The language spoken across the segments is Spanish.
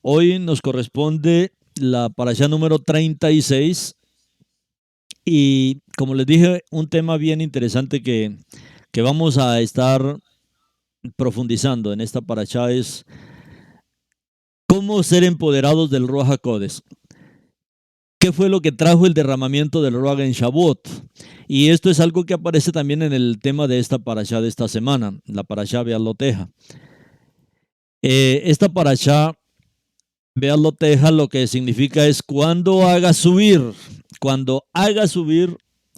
Hoy nos corresponde la parashá número 36 y como les dije, un tema bien interesante que vamos a estar profundizando en esta parashá es cómo ser empoderados del Ruach HaKodesh. ¿Qué fue lo que trajo el derramamiento del Ruach en Shavuot? Y esto es algo que aparece también en el tema de esta parashá de esta semana, la parashá Bealoteja. Esta parashá Bealoteja lo que significa es cuando hagas subir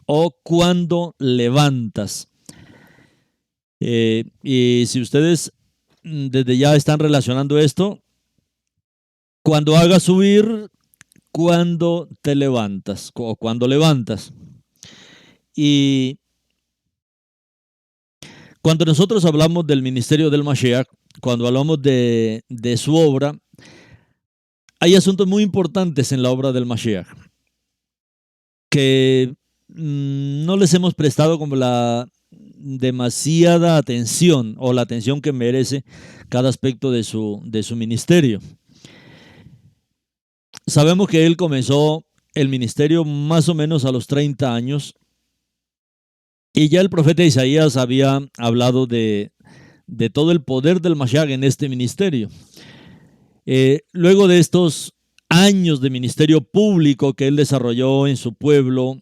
o cuando levantas. Y si ustedes desde ya están relacionando esto, cuando hagas subir, cuando te levantas o cuando levantas. Y cuando nosotros hablamos del ministerio del Mashiach, cuando hablamos de su obra, hay asuntos muy importantes en la obra del Mashiach que no les hemos prestado como la demasiada atención o la atención que merece cada aspecto de su ministerio. Sabemos que él comenzó el ministerio más o menos a los 30 años y ya el profeta Isaías había hablado de todo el poder del Mashiach en este ministerio. Luego de estos años de ministerio público que él desarrolló en su pueblo,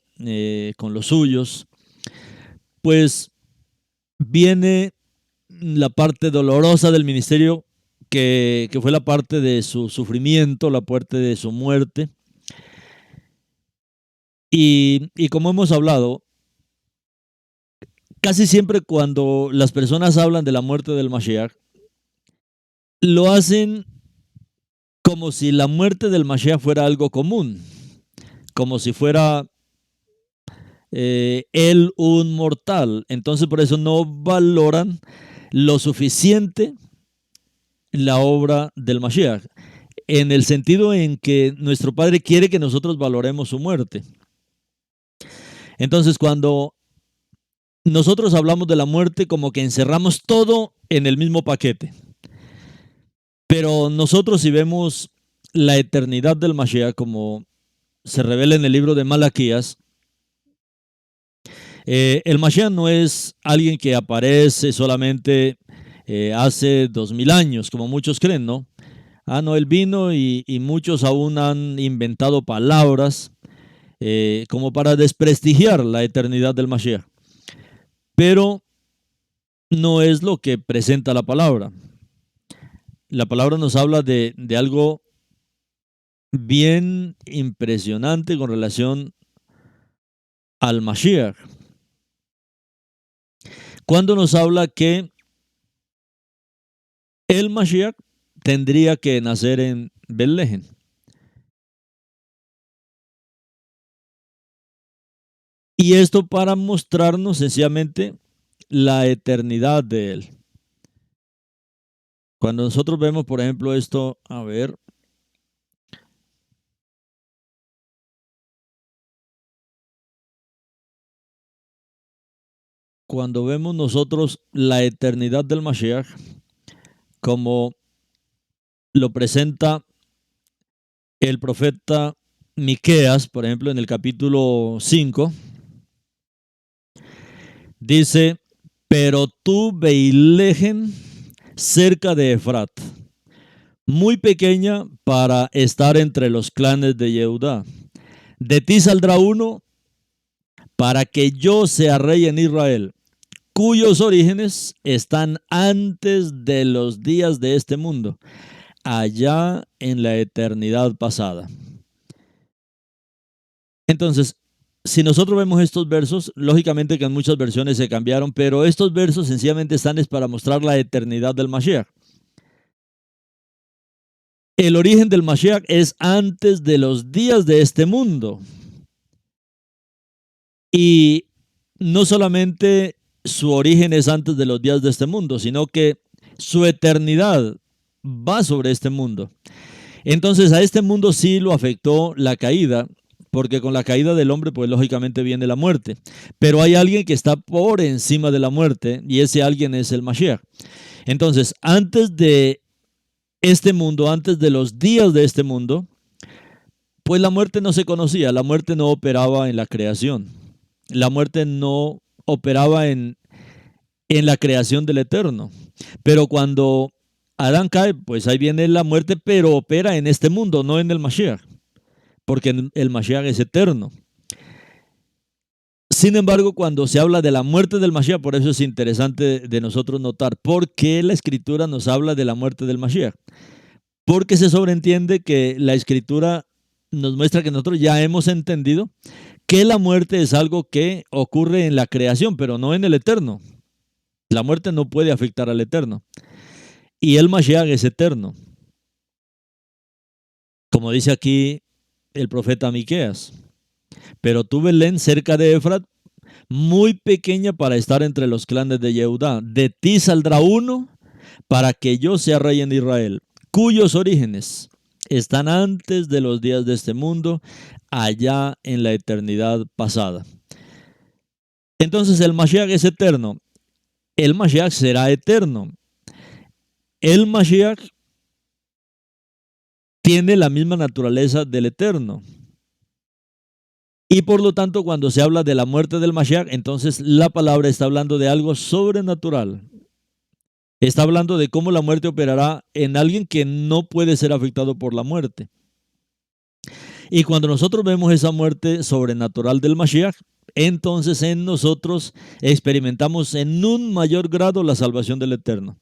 con los suyos, pues viene la parte dolorosa del ministerio, que fue la parte de su sufrimiento, la parte de su muerte. Y como hemos hablado, casi siempre cuando las personas hablan de la muerte del Mashiach, lo hacen como si la muerte del Mashiach fuera algo común, como si fuera él un mortal. Entonces por eso no valoran lo suficiente la obra del Mashiach, en el sentido en que nuestro Padre quiere que nosotros valoremos su muerte. Entonces cuando nosotros hablamos de la muerte, como que encerramos todo en el mismo paquete. Pero nosotros, si vemos la eternidad del Mashiach, como se revela en el libro de Malaquías, el Mashiach no es alguien que aparece solamente hace 2000 años, como muchos creen, ¿no? No, él vino y muchos aún han inventado palabras como para desprestigiar la eternidad del Mashiach. Pero no es lo que presenta la palabra. La palabra nos habla de algo bien impresionante con relación al Mashiach. Cuando nos habla que el Mashiach tendría que nacer en Belén. Y esto para mostrarnos sencillamente la eternidad de él. Cuando nosotros vemos, por ejemplo, esto, a ver. Cuando vemos nosotros la eternidad del Mashiach, como lo presenta el profeta Miqueas, por ejemplo, en el capítulo 5, dice: pero tú, Beilegen, cerca de Efrat, muy pequeña para estar entre los clanes de Yehudá. De ti saldrá uno para que yo sea rey en Israel, cuyos orígenes están antes de los días de este mundo, allá en la eternidad pasada. Entonces, si nosotros vemos estos versos, lógicamente que en muchas versiones se cambiaron, pero estos versos sencillamente están para mostrar la eternidad del Mashiach. El origen del Mashiach es antes de los días de este mundo. Y no solamente su origen es antes de los días de este mundo, sino que su eternidad va sobre este mundo. Entonces a este mundo sí lo afectó la caída, porque con la caída del hombre, pues lógicamente viene la muerte. Pero hay alguien que está por encima de la muerte, y ese alguien es el Mashiach. Entonces, antes de este mundo, antes de los días de este mundo, pues la muerte no se conocía, la muerte no operaba en la creación, la muerte no operaba en la creación del Eterno. Pero cuando Adán cae, pues ahí viene la muerte, pero opera en este mundo, no en el Mashiach, porque el Mashiach es eterno. Sin embargo, cuando se habla de la muerte del Mashiach, por eso es interesante de nosotros notar por qué la Escritura nos habla de la muerte del Mashiach. Porque se sobreentiende que la Escritura nos muestra que nosotros ya hemos entendido que la muerte es algo que ocurre en la creación, pero no en el eterno. La muerte no puede afectar al eterno. Y el Mashiach es eterno. Como dice aquí el profeta Miqueas. Pero tú, Belén, cerca de Efrat, muy pequeña para estar entre los clanes de Yehudá. De ti saldrá uno para que yo sea rey en Israel, cuyos orígenes están antes de los días de este mundo, allá en la eternidad pasada. Entonces el Mashiach es eterno. El Mashiach será eterno. El Mashiach tiene la misma naturaleza del eterno. Y por lo tanto, cuando se habla de la muerte del Mashiach, entonces la palabra está hablando de algo sobrenatural. Está hablando de cómo la muerte operará en alguien que no puede ser afectado por la muerte. Y cuando nosotros vemos esa muerte sobrenatural del Mashiach, entonces en nosotros experimentamos en un mayor grado la salvación del Eterno,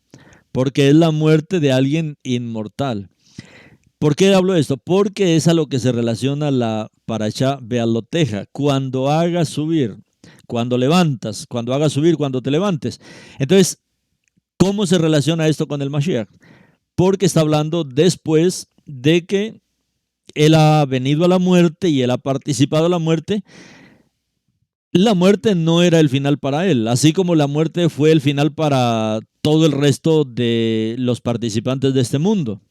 porque es la muerte de alguien inmortal. ¿Por qué hablo de esto? Porque es a lo que se relaciona la parashá Bealoteja, cuando hagas subir, cuando levantas, cuando hagas subir, cuando te levantes. Entonces, ¿cómo se relaciona esto con el Mashiach? Porque está hablando después de que él ha venido a la muerte y él ha participado en la muerte. La muerte no era el final para él, así como la muerte fue el final para todo el resto de los participantes de este mundo.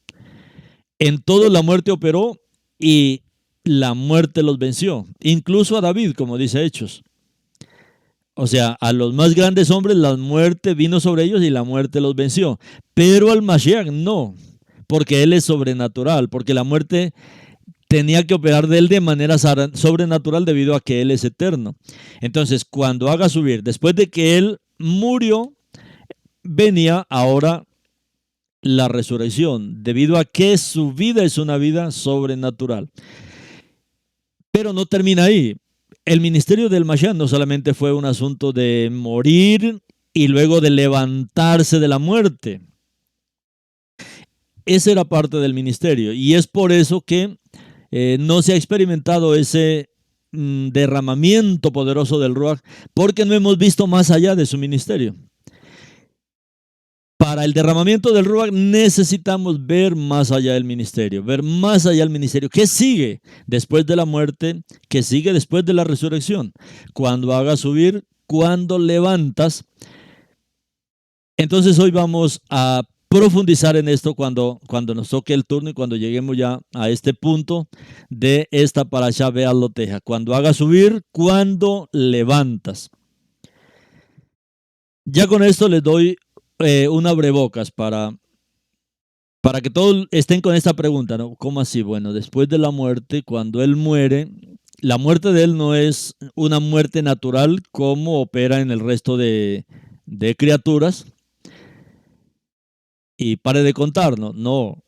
En todo la muerte operó y la muerte los venció, incluso a David, como dice Hechos. O sea, a los más grandes hombres la muerte vino sobre ellos y la muerte los venció. Pero al Mashiach no, porque él es sobrenatural, porque la muerte tenía que operar de él de manera sobrenatural debido a que él es eterno. Entonces, cuando haga subir, después de que él murió, venía ahora la resurrección, debido a que su vida es una vida sobrenatural. Pero no termina ahí. El ministerio del Mashiach no solamente fue un asunto de morir y luego de levantarse de la muerte. Esa era parte del ministerio y es por eso que no se ha experimentado ese derramamiento poderoso del Ruach, porque no hemos visto más allá de su ministerio. Para el derramamiento del Ruach necesitamos ver más allá del ministerio, ver más allá del ministerio. ¿Qué sigue después de la muerte? ¿Qué sigue después de la resurrección? Cuando hagas subir, cuando levantas. Entonces hoy vamos a profundizar en esto cuando nos toque el turno y cuando lleguemos ya a este punto de esta parashá Bealoteja. Cuando hagas subir, cuando levantas. Ya con esto les doy un abrebocas para que todos estén con esta pregunta, ¿no? ¿Cómo así? Bueno, después de la muerte, cuando él muere, la muerte de él no es una muerte natural como opera en el resto de criaturas. Y pare de contar, no.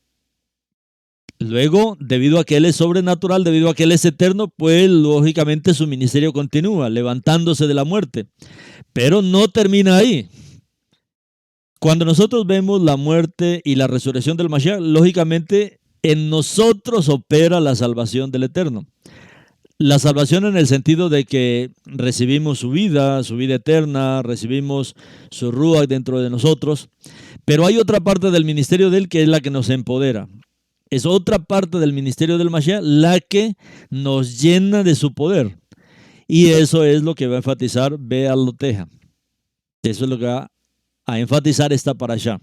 Luego, debido a que él es sobrenatural, debido a que él es eterno, pues lógicamente su ministerio continúa, levantándose de la muerte. Pero no termina ahí. Cuando nosotros vemos la muerte y la resurrección del Mashiach, lógicamente en nosotros opera la salvación del Eterno. La salvación en el sentido de que recibimos su vida eterna, recibimos su Ruach dentro de nosotros, pero hay otra parte del ministerio de él que es la que nos empodera. Es otra parte del ministerio del Mashiach la que nos llena de su poder. Y eso es lo que va a enfatizar Bealoteja. Eso es lo que va a enfatizar esta parashá.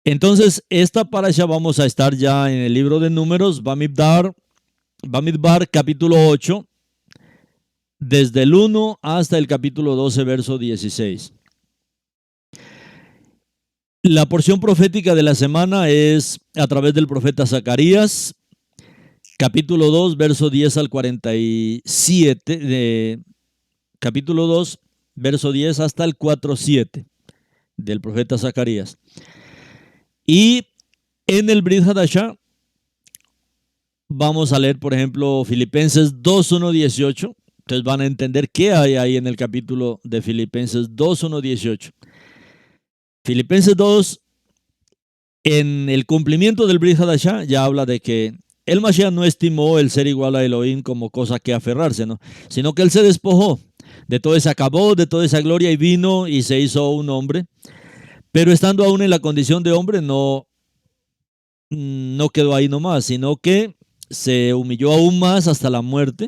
Entonces, esta parashá vamos a estar ya en el libro de Números, Bamidbar capítulo 8, desde el 1 hasta el capítulo 12, verso 16. La porción profética de la semana es a través del profeta Zacarías, capítulo 2, verso 10 al 47, capítulo 2, verso 10 hasta el 4:7 del profeta Zacarías. Y en el Brit Hadashah vamos a leer, por ejemplo, Filipenses 2, 1, 18. Entonces van a entender qué hay ahí en el capítulo de Filipenses 2, 1, 18. Filipenses 2, en el cumplimiento del Brit Hadashah, ya habla de que el Mashiach no estimó el ser igual a Elohim como cosa que aferrarse, ¿no? Sino que él se despojó de todo ese acabó, de toda esa gloria y vino y se hizo un hombre. Pero estando aún en la condición de hombre, no quedó ahí nomás, sino que se humilló aún más hasta la muerte.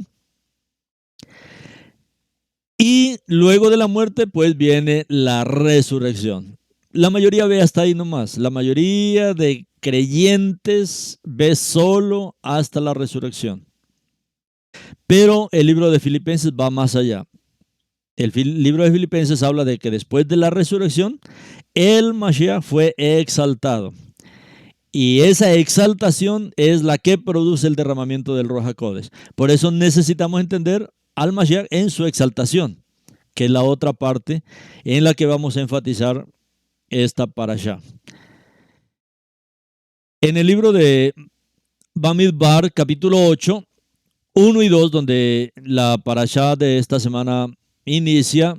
Y luego de la muerte, pues viene la resurrección. La mayoría ve hasta ahí nomás. La mayoría de creyentes ve solo hasta la resurrección. Pero el libro de Filipenses va más allá. El libro de Filipenses habla de que después de la resurrección, el Mashiach fue exaltado. Y esa exaltación es la que produce el derramamiento del Ruach HaKodesh. Por eso necesitamos entender al Mashiach en su exaltación, que es la otra parte en la que vamos a enfatizar esta parashá. En el libro de Bamidbar, capítulo 8, 1 y 2, donde la parashá de esta semana inicia,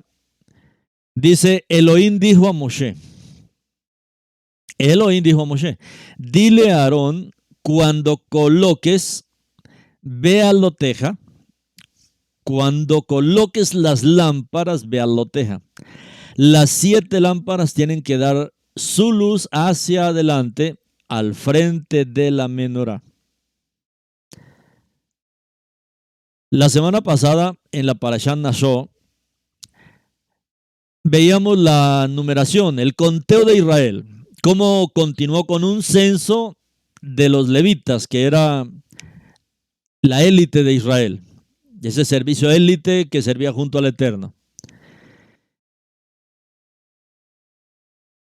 dice: Elohim dijo a Moshe, dile a Aarón, cuando coloques Bealoteja, cuando coloques las lámparas Bealoteja, las 7 lámparas tienen que dar su luz hacia adelante al frente de la menorá. La semana pasada en la Parashá Nashó veíamos la numeración, el conteo de Israel, cómo continuó con un censo de los levitas, que era la élite de Israel, ese servicio élite que servía junto al Eterno.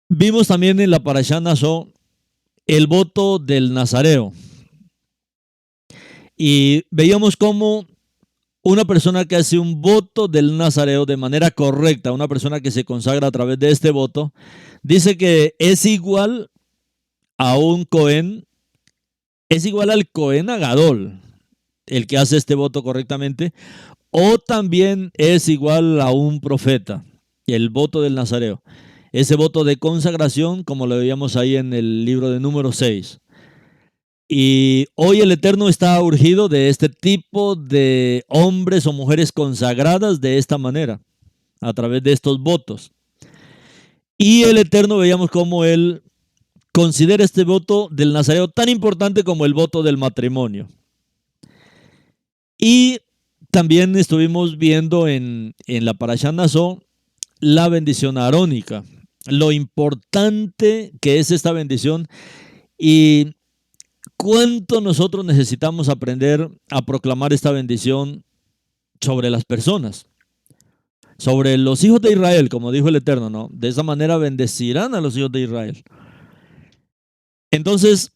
Vimos también en la Parashá Nashó el voto del Nazareo. Y veíamos cómo una persona que hace un voto del Nazareo de manera correcta, una persona que se consagra a través de este voto, dice que es igual a un Cohen, es igual al Cohen Agadol, el que hace este voto correctamente, o también es igual a un profeta, el voto del Nazareo. Ese voto de consagración, como lo veíamos ahí en el libro de Número 6. Y hoy el Eterno está urgido de este tipo de hombres o mujeres consagradas de esta manera, a través de estos votos. Y el Eterno veíamos cómo él considera este voto del Nazareo tan importante como el voto del matrimonio. Y también estuvimos viendo en la Parashá Nashó la bendición arónica, lo importante que es esta bendición y cuánto nosotros necesitamos aprender a proclamar esta bendición sobre las personas, sobre los hijos de Israel, como dijo el Eterno, ¿no? De esa manera bendecirán a los hijos de Israel. Entonces,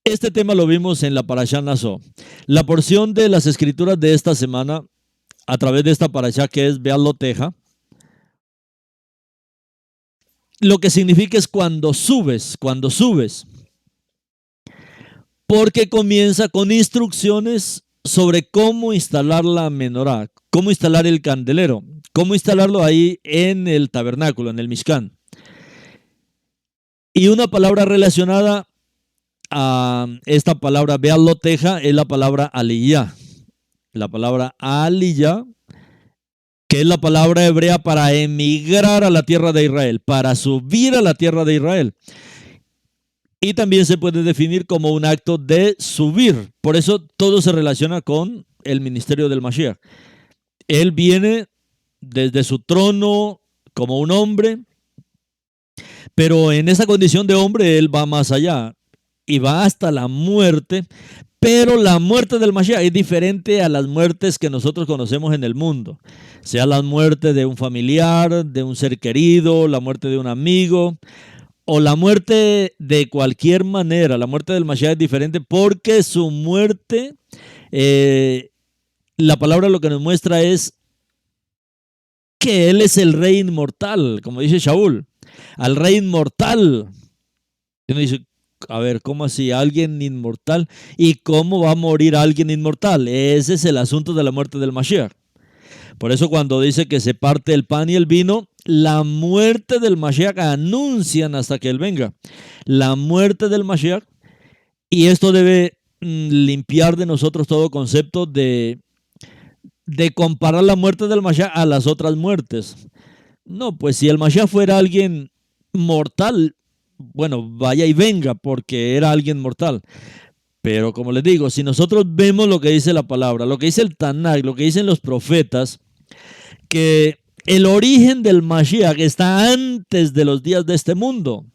este tema lo vimos en la Parashá Nashó. La porción de las escrituras de esta semana, a través de esta parashá que es Bealoteja, lo que significa es cuando subes, porque comienza con instrucciones sobre cómo instalar la menorá, cómo instalar el candelero, cómo instalarlo ahí en el tabernáculo, en el Mishkan. Y una palabra relacionada a esta palabra Bealoteja es la palabra aliyah. La palabra aliyah, que es la palabra hebrea para emigrar a la tierra de Israel, para subir a la tierra de Israel. Y también se puede definir como un acto de subir. Por eso todo se relaciona con el ministerio del Mashiach. Él viene desde su trono como un hombre, pero en esa condición de hombre él va más allá y va hasta la muerte. Pero la muerte del Mashiach es diferente a las muertes que nosotros conocemos en el mundo. Sea la muerte de un familiar, de un ser querido, la muerte de un amigo, o la muerte de cualquier manera, la muerte del Mashiach es diferente porque su muerte, la palabra lo que nos muestra es que él es el rey inmortal, como dice Shaul, al rey inmortal. Y uno dice, a ver, ¿cómo así? ¿Alguien inmortal? ¿Y cómo va a morir alguien inmortal? Ese es el asunto de la muerte del Mashiach. Por eso cuando dice que se parte el pan y el vino, la muerte del Mashiach anuncian hasta que él venga. La muerte del Mashiach, y esto debe limpiar de nosotros todo concepto de comparar la muerte del Mashiach a las otras muertes. No, pues si el Mashiach fuera alguien mortal, bueno, vaya y venga porque era alguien mortal. Pero como les digo, si nosotros vemos lo que dice la palabra, lo que dice el Tanakh, lo que dicen los profetas, que el origen del Mashiach está antes de los días de este mundo.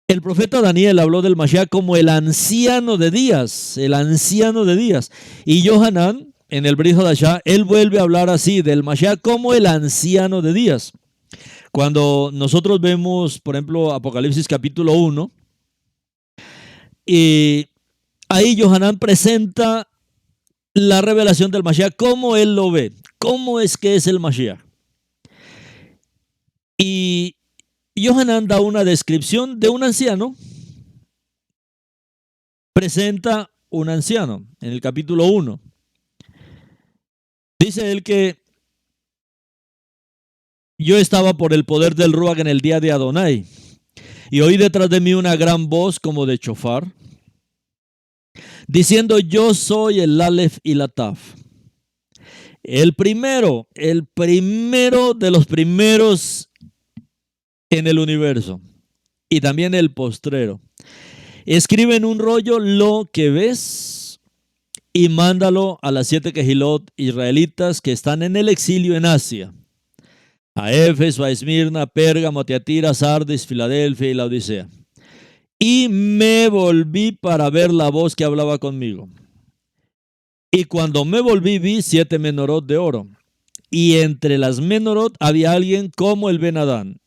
El profeta Daniel habló del Mashiach como el anciano de días, el anciano de días. Y Yohanan, en el Brit Hadashah, él vuelve a hablar así del Mashiach como el anciano de días. Cuando nosotros vemos, por ejemplo, Apocalipsis capítulo 1, y ahí Yohanan presenta la revelación del Mashiach, cómo él lo ve, cómo es que es el Mashiach. Y Yohanan da una descripción de un anciano, presenta un anciano en el capítulo 1. Dice él que yo estaba por el poder del Ruach en el día de Adonai, y oí detrás de mí una gran voz como de chofar, diciendo, yo soy el Aleph y la Taf. El primero de los primeros en el universo, y también el postrero. Escribe en un rollo lo que ves y mándalo a las 7 Kehilot israelitas que están en el exilio en Asia. A Éfeso, a Esmirna, Pérgamo, a Tiatira, Sardis, Filadelfia y la Odisea. Y me volví para ver la voz que hablaba conmigo. Y cuando me volví vi 7 menorot de oro. Y entre las menorot había alguien como el Ben Adán.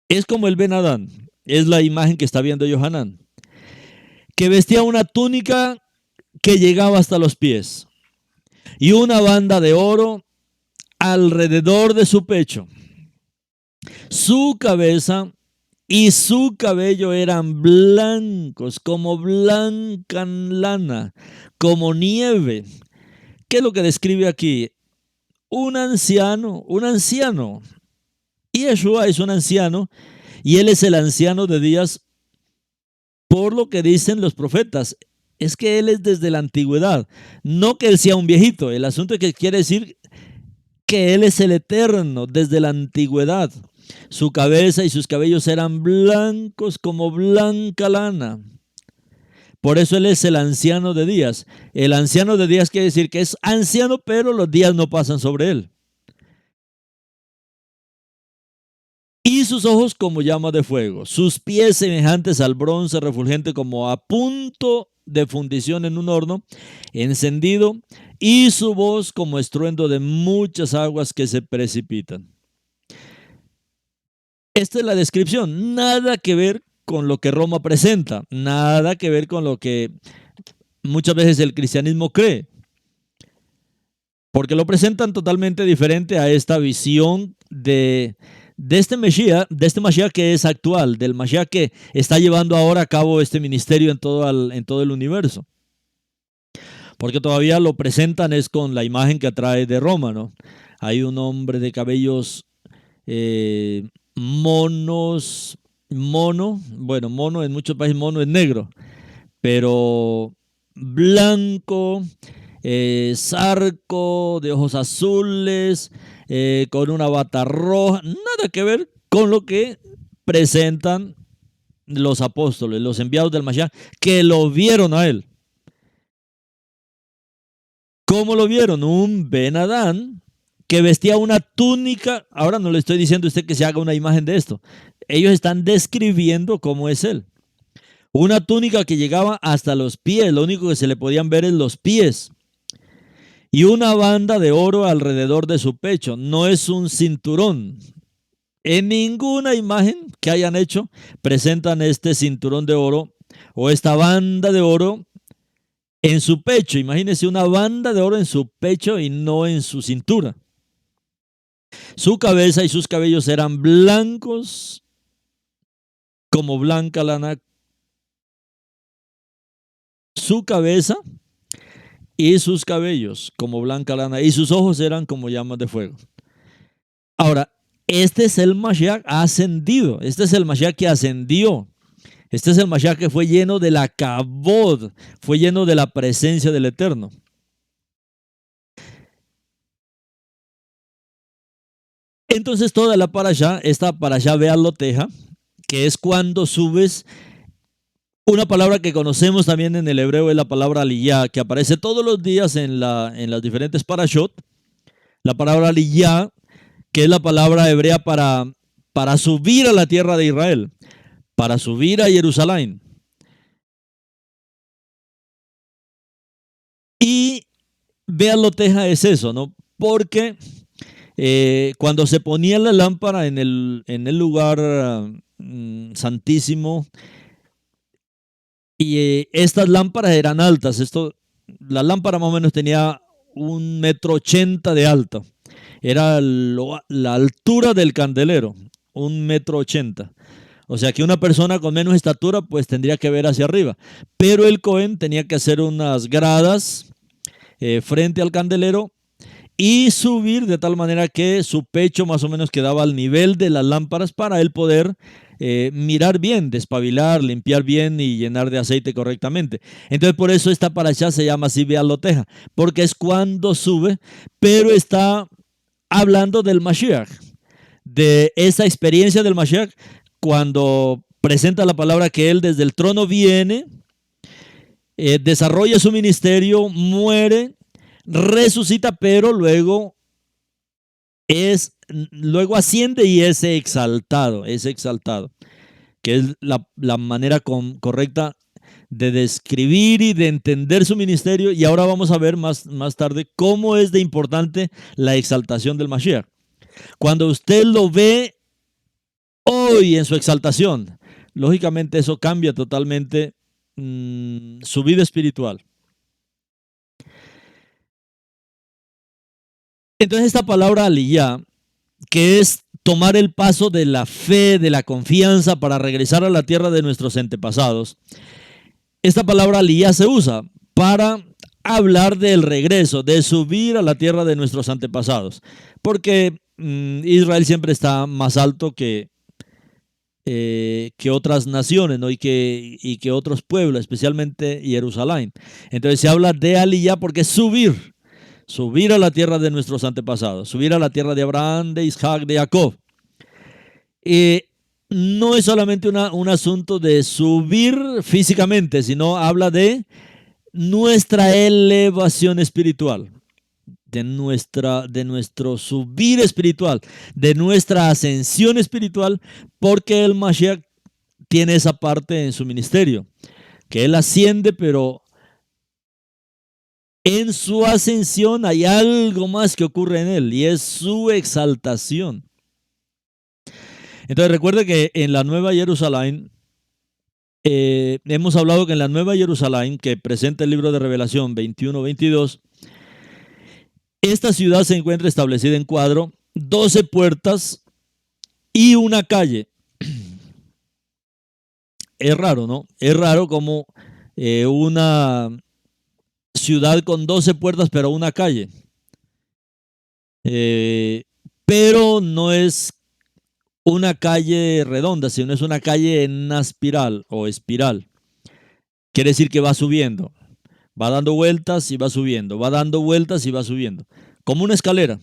Es como el Ben Adán. Es la imagen que está viendo Yohanan. Que vestía una túnica que llegaba hasta los pies. Y una banda de oro alrededor de su pecho. Su cabeza y su cabello eran blancos, como blanca lana, como nieve. ¿Qué es lo que describe aquí? Un anciano. Y Yeshua es un anciano, y él es el anciano de días por lo que dicen los profetas. Es que él es desde la antigüedad, no que él sea un viejito. El asunto es que quiere decir que él es el eterno desde la antigüedad. Su cabeza y sus cabellos eran blancos como blanca lana. Por eso él es el anciano de días. El anciano de días quiere decir que es anciano, pero los días no pasan sobre él. Y sus ojos como llama de fuego, sus pies semejantes al bronce refulgente como a punto de fundición en un horno encendido, y su voz como estruendo de muchas aguas que se precipitan. Esta es la descripción, nada que ver con lo que Roma presenta, nada que ver con lo que muchas veces el cristianismo cree, porque lo presentan totalmente diferente a esta visión de este Mashiach que es actual, del Mashiach que está llevando ahora a cabo este ministerio en todo el universo. Porque todavía lo presentan es con la imagen que trae de Roma, ¿no? Hay un hombre de cabellos mono, en muchos países mono es negro, pero blanco, zarco, de ojos azules, con una bata roja, nada que ver con lo que presentan los apóstoles, los enviados del Mashiach, que lo vieron a él. ¿Cómo lo vieron? Un Ben Adán que vestía una túnica. Ahora no le estoy diciendo a usted que se haga una imagen de esto. Ellos están describiendo cómo es él. Una túnica que llegaba hasta los pies, lo único que se le podían ver es los pies. Y una banda de oro alrededor de su pecho. No es un cinturón, En ninguna imagen que hayan hecho presentan este cinturón de oro o esta banda de oro en su pecho. Imagínense una banda de oro en su pecho y no en su cintura. Su cabeza y sus cabellos eran blancos como blanca lana. Su cabeza y sus cabellos como blanca lana y sus ojos eran como llamas de fuego. Ahora, este es el Mashiach ascendido. Este es el Mashiach que ascendió. Este es el Mashiach que fue lleno de la kabod, fue lleno de la presencia del Eterno. Entonces toda la parashá, esta parashá Bealoteja, que es cuando subes, una palabra que conocemos también en el hebreo es la palabra aliyah, que aparece todos los días en las diferentes parashot. La palabra aliyah, que es la palabra hebrea para subir a la tierra de Israel, para subir a Jerusalén. Y Bealoteja es eso, ¿no? Porque cuando se ponía la lámpara en el lugar santísimo, y estas lámparas eran altas, la lámpara más o menos tenía 1,80 m de alto, era la altura del candelero, 1,80 m. O sea que una persona con menos estatura pues tendría que ver hacia arriba, pero el Cohen tenía que hacer unas gradas frente al candelero y subir de tal manera que su pecho más o menos quedaba al nivel de las lámparas para él poder mirar bien, despabilar, limpiar bien y llenar de aceite correctamente. Entonces por eso esta parashá se llama así Bealoteja, porque es cuando sube, pero está hablando del Mashiach, de esa experiencia del Mashiach, cuando presenta la palabra que él desde el trono viene, desarrolla su ministerio, muere, resucita, pero luego asciende y es exaltado, que es la manera correcta de describir y de entender su ministerio. Y ahora vamos a ver más tarde cómo es de importante la exaltación del Mashiach. Cuando usted lo ve hoy en su exaltación, lógicamente eso cambia totalmente su vida espiritual. Entonces esta palabra aliyah, que es tomar el paso de la fe, de la confianza para regresar a la tierra de nuestros antepasados, esta palabra aliyah se usa para hablar del regreso, de subir a la tierra de nuestros antepasados, porque Israel siempre está más alto que otras naciones, ¿no? y que otros pueblos, especialmente Jerusalén. Entonces se habla de aliyah porque es subir a la tierra de nuestros antepasados, subir a la tierra de Abraham, de Isaac, de Jacob. No es solamente un asunto de subir físicamente, sino habla de nuestra elevación espiritual, de nuestro subir espiritual, de nuestra ascensión espiritual, porque el Mashiach tiene esa parte en su ministerio, que él asciende, pero en su ascensión hay algo más que ocurre en él y es su exaltación. Entonces recuerde que en la Nueva Jerusalén, hemos hablado que en la Nueva Jerusalén, que presenta el libro de Revelación 21-22, esta ciudad se encuentra establecida en cuadro, 12 puertas y una calle. Es raro, ¿no? Es raro como una ciudad con 12 puertas, pero una calle. Pero no es una calle redonda, sino es una calle en una espiral o espiral. Quiere decir que va subiendo, va dando vueltas y va subiendo, va dando vueltas y va subiendo, como una escalera,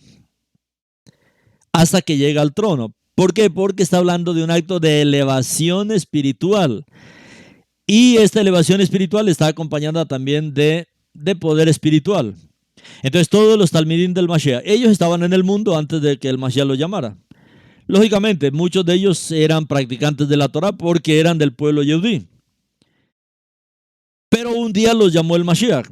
hasta que llega al trono. ¿Por qué? Porque está hablando de un acto de elevación espiritual. Y esta elevación espiritual está acompañada también de poder espiritual. Entonces todos los talmidim del Mashiach, ellos estaban en el mundo antes de que el Mashiach los llamara. Lógicamente, muchos de ellos eran practicantes de la Torah porque eran del pueblo yehudí. Pero un día los llamó el Mashiach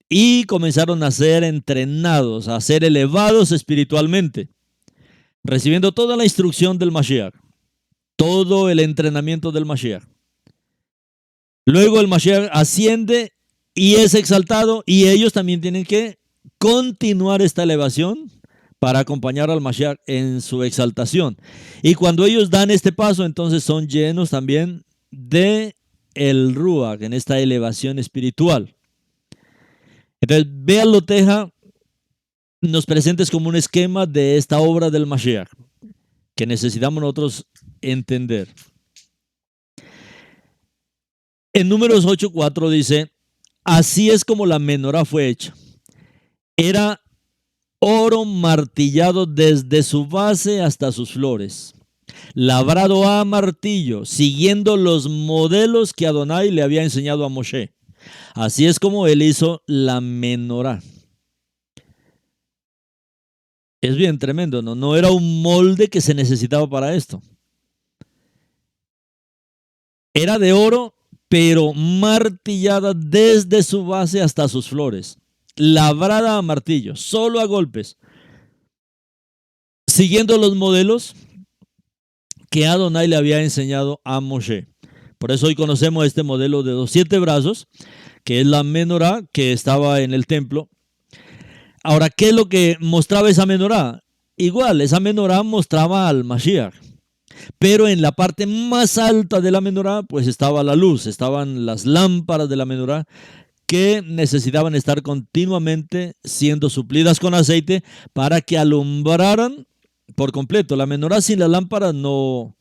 y comenzaron a ser entrenados, a ser elevados espiritualmente. recibiendo toda la instrucción del Mashiach, todo el entrenamiento del Mashiach. Luego el Mashiach asciende y es exaltado, y ellos también tienen que continuar esta elevación para acompañar al Mashiach en su exaltación. Y cuando ellos dan este paso, entonces son llenos también de el Ruach, en esta elevación espiritual. Entonces, véanlo, Teja, nos presentes como un esquema de esta obra del Mashiach que necesitamos nosotros entender. En Números 8:4 dice: así es como la menorá fue hecha. Era oro martillado desde su base hasta sus flores, labrado a martillo, siguiendo los modelos que Adonai le había enseñado a Moshe. Así es como él hizo la menorá. Es bien tremendo, ¿no? No era un molde que se necesitaba para esto. Era de oro, pero martillada desde su base hasta sus flores, labrada a martillo, solo a golpes, siguiendo los modelos que Adonai le había enseñado a Moshe. Por eso hoy conocemos este modelo de los 7 brazos, que es la menorá que estaba en el templo. Ahora, ¿qué es lo que mostraba esa menorá? Igual, esa menorá mostraba al Mashiach. Pero en la parte más alta de la menorá, pues estaba la luz, estaban las lámparas de la menorá que necesitaban estar continuamente siendo suplidas con aceite para que alumbraran por completo. La menorá sin la lámpara no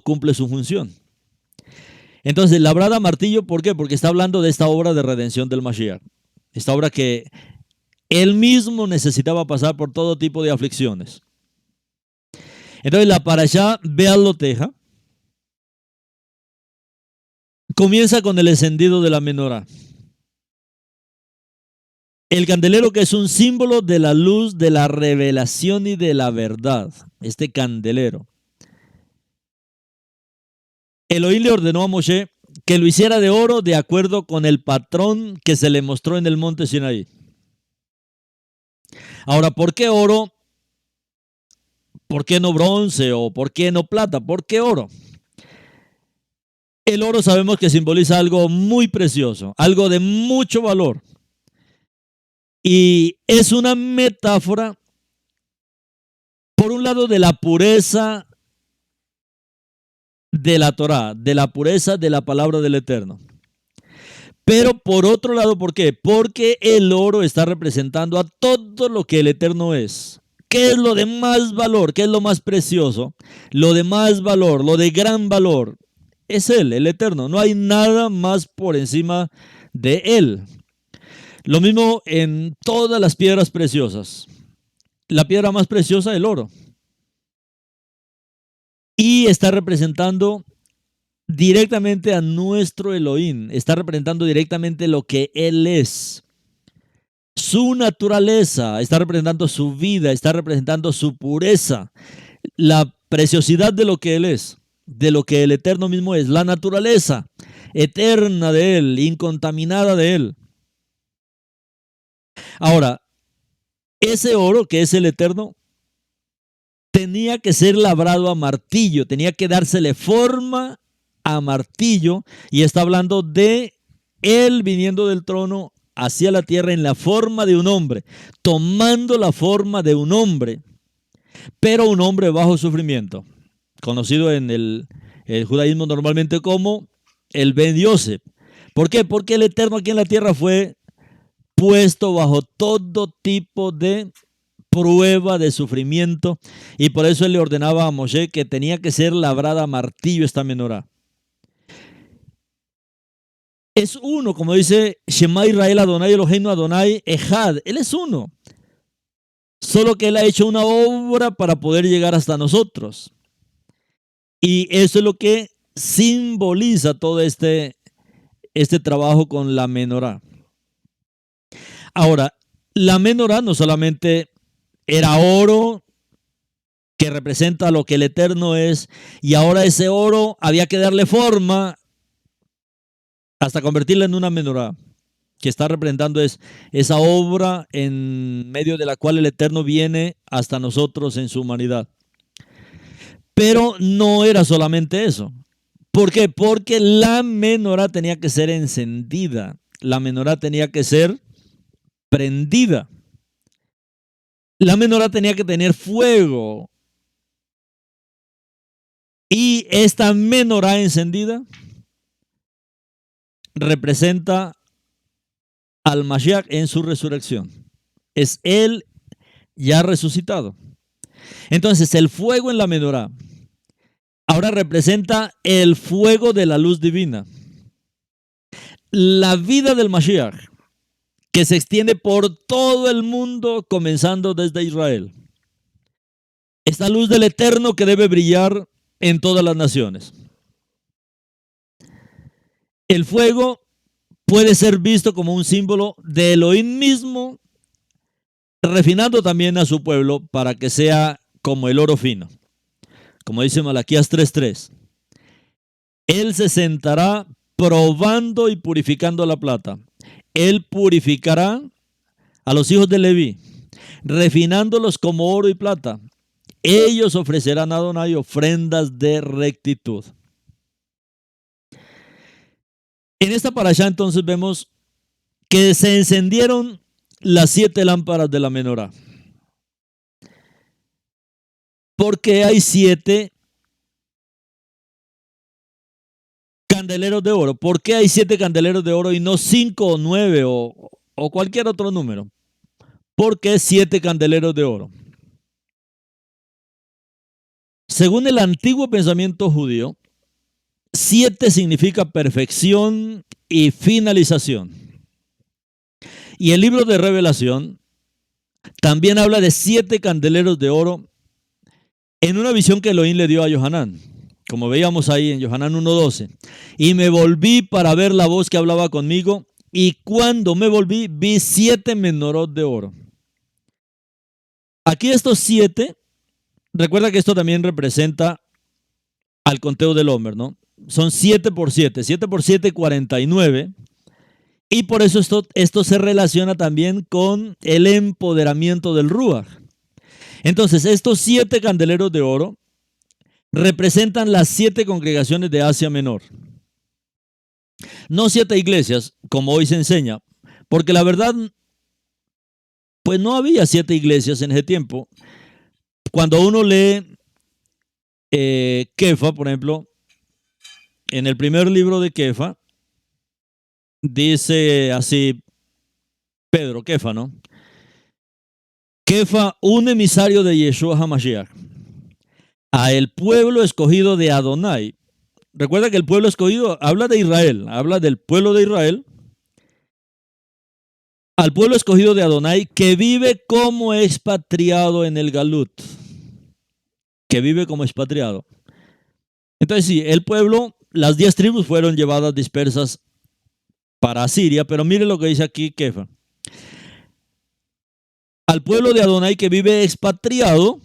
cumple su función. Entonces, labrada a martillo, ¿por qué? Porque está hablando de esta obra de redención del Mashiach. Esta obra que él mismo necesitaba pasar por todo tipo de aflicciones. Entonces la parashá Be'alot Teja comienza con el encendido de la menorá. El candelero, que es un símbolo de la luz, de la revelación y de la verdad. Este candelero. Elohim le ordenó a Moshe que lo hiciera de oro de acuerdo con el patrón que se le mostró en el monte Sinaí. Ahora, ¿por qué oro? ¿Por qué no bronce o por qué no plata? ¿Por qué oro? El oro sabemos que simboliza algo muy precioso, algo de mucho valor. Y es una metáfora, por un lado, de la pureza de la Torá, de la pureza de la palabra del Eterno. Pero por otro lado, ¿por qué? Porque el oro está representando a todo lo que el Eterno es. ¿Qué es lo de más valor? ¿Qué es lo más precioso? Lo de más valor, lo de gran valor, es Él, el Eterno. No hay nada más por encima de Él. Lo mismo en todas las piedras preciosas. La piedra más preciosa, el oro. Y está representando directamente a nuestro Elohim. Está representando directamente lo que Él es. Su naturaleza, está representando su vida, está representando su pureza. La preciosidad de lo que Él es, de lo que el Eterno mismo es. La naturaleza eterna de Él, incontaminada de Él. Ahora, ese oro que es el Eterno tenía que ser labrado a martillo, tenía que dársele forma a martillo, y está hablando de Él viniendo del trono hacia la tierra en la forma de un hombre, tomando la forma de un hombre, pero un hombre bajo sufrimiento, conocido en el judaísmo normalmente como el Ben Yosef. ¿Por qué? Porque el Eterno aquí en la tierra fue puesto bajo todo tipo de prueba, de sufrimiento, y por eso él le ordenaba a Moshe que tenía que ser labrada a martillo esta menorá. Es uno, como dice Shema Israel Adonai Eloheinu Adonai Ejad. Él es uno. Solo que Él ha hecho una obra para poder llegar hasta nosotros. Y eso es lo que simboliza todo este trabajo con la menorá. Ahora, la menorá no solamente era oro, que representa lo que el Eterno es, y ahora ese oro había que darle forma hasta convertirla en una menorá, que está representando esa obra en medio de la cual el Eterno viene hasta nosotros en su humanidad. Pero no era solamente eso. ¿Por qué? Porque la menorá tenía que ser encendida. La menorá tenía que ser prendida. La menorá tenía que tener fuego. Y esta menorá encendida representa al Mashiach en su resurrección. Es él ya resucitado. Entonces, el fuego en la menorá ahora representa el fuego de la luz divina. La vida del Mashiach, que se extiende por todo el mundo, comenzando desde Israel. Esta luz del Eterno que debe brillar en todas las naciones. El fuego puede ser visto como un símbolo de Elohim mismo, refinando también a su pueblo para que sea como el oro fino. Como dice Malaquías 3:3. Él se sentará probando y purificando la plata. Él purificará a los hijos de Leví, refinándolos como oro y plata. Ellos ofrecerán a Adonai ofrendas de rectitud. En esta parashá entonces vemos que se encendieron las 7 lámparas de la menorá. Porque hay 7 candeleros de oro. ¿Por qué hay 7 candeleros de oro y no 5 o 9 o cualquier otro número? ¿Por qué 7 candeleros de oro? Según el antiguo pensamiento judío, 7 significa perfección y finalización. Y el libro de Revelación también habla de 7 candeleros de oro en una visión que Elohim le dio a Yohanan, como veíamos ahí en Yohanan 1:12. Y me volví para ver la voz que hablaba conmigo, y cuando me volví, vi 7 menorot de oro. Aquí estos 7, recuerda que esto también representa al conteo del Homer, ¿no? Son 7 por 7, 7 por 7, 49. Y por eso esto se relaciona también con el empoderamiento del Ruach. Entonces, estos 7 candeleros de oro representan las 7 congregaciones de Asia Menor. No 7 iglesias, como hoy se enseña, porque la verdad, pues no había 7 iglesias en ese tiempo. Cuando uno lee Kefa, por ejemplo, en el primer libro de Kefa, dice así Pedro, Kefa, ¿no? Kefa, un emisario de Yeshua HaMashiach, a el pueblo escogido de Adonai. Recuerda que el pueblo escogido habla de Israel, habla del pueblo de Israel. Al pueblo escogido de Adonai que vive como expatriado en el Galut. Que vive como expatriado. Entonces sí, el pueblo, las 10 tribus fueron llevadas dispersas para Siria, pero mire lo que dice aquí Kefa. Al pueblo de Adonai que vive expatriado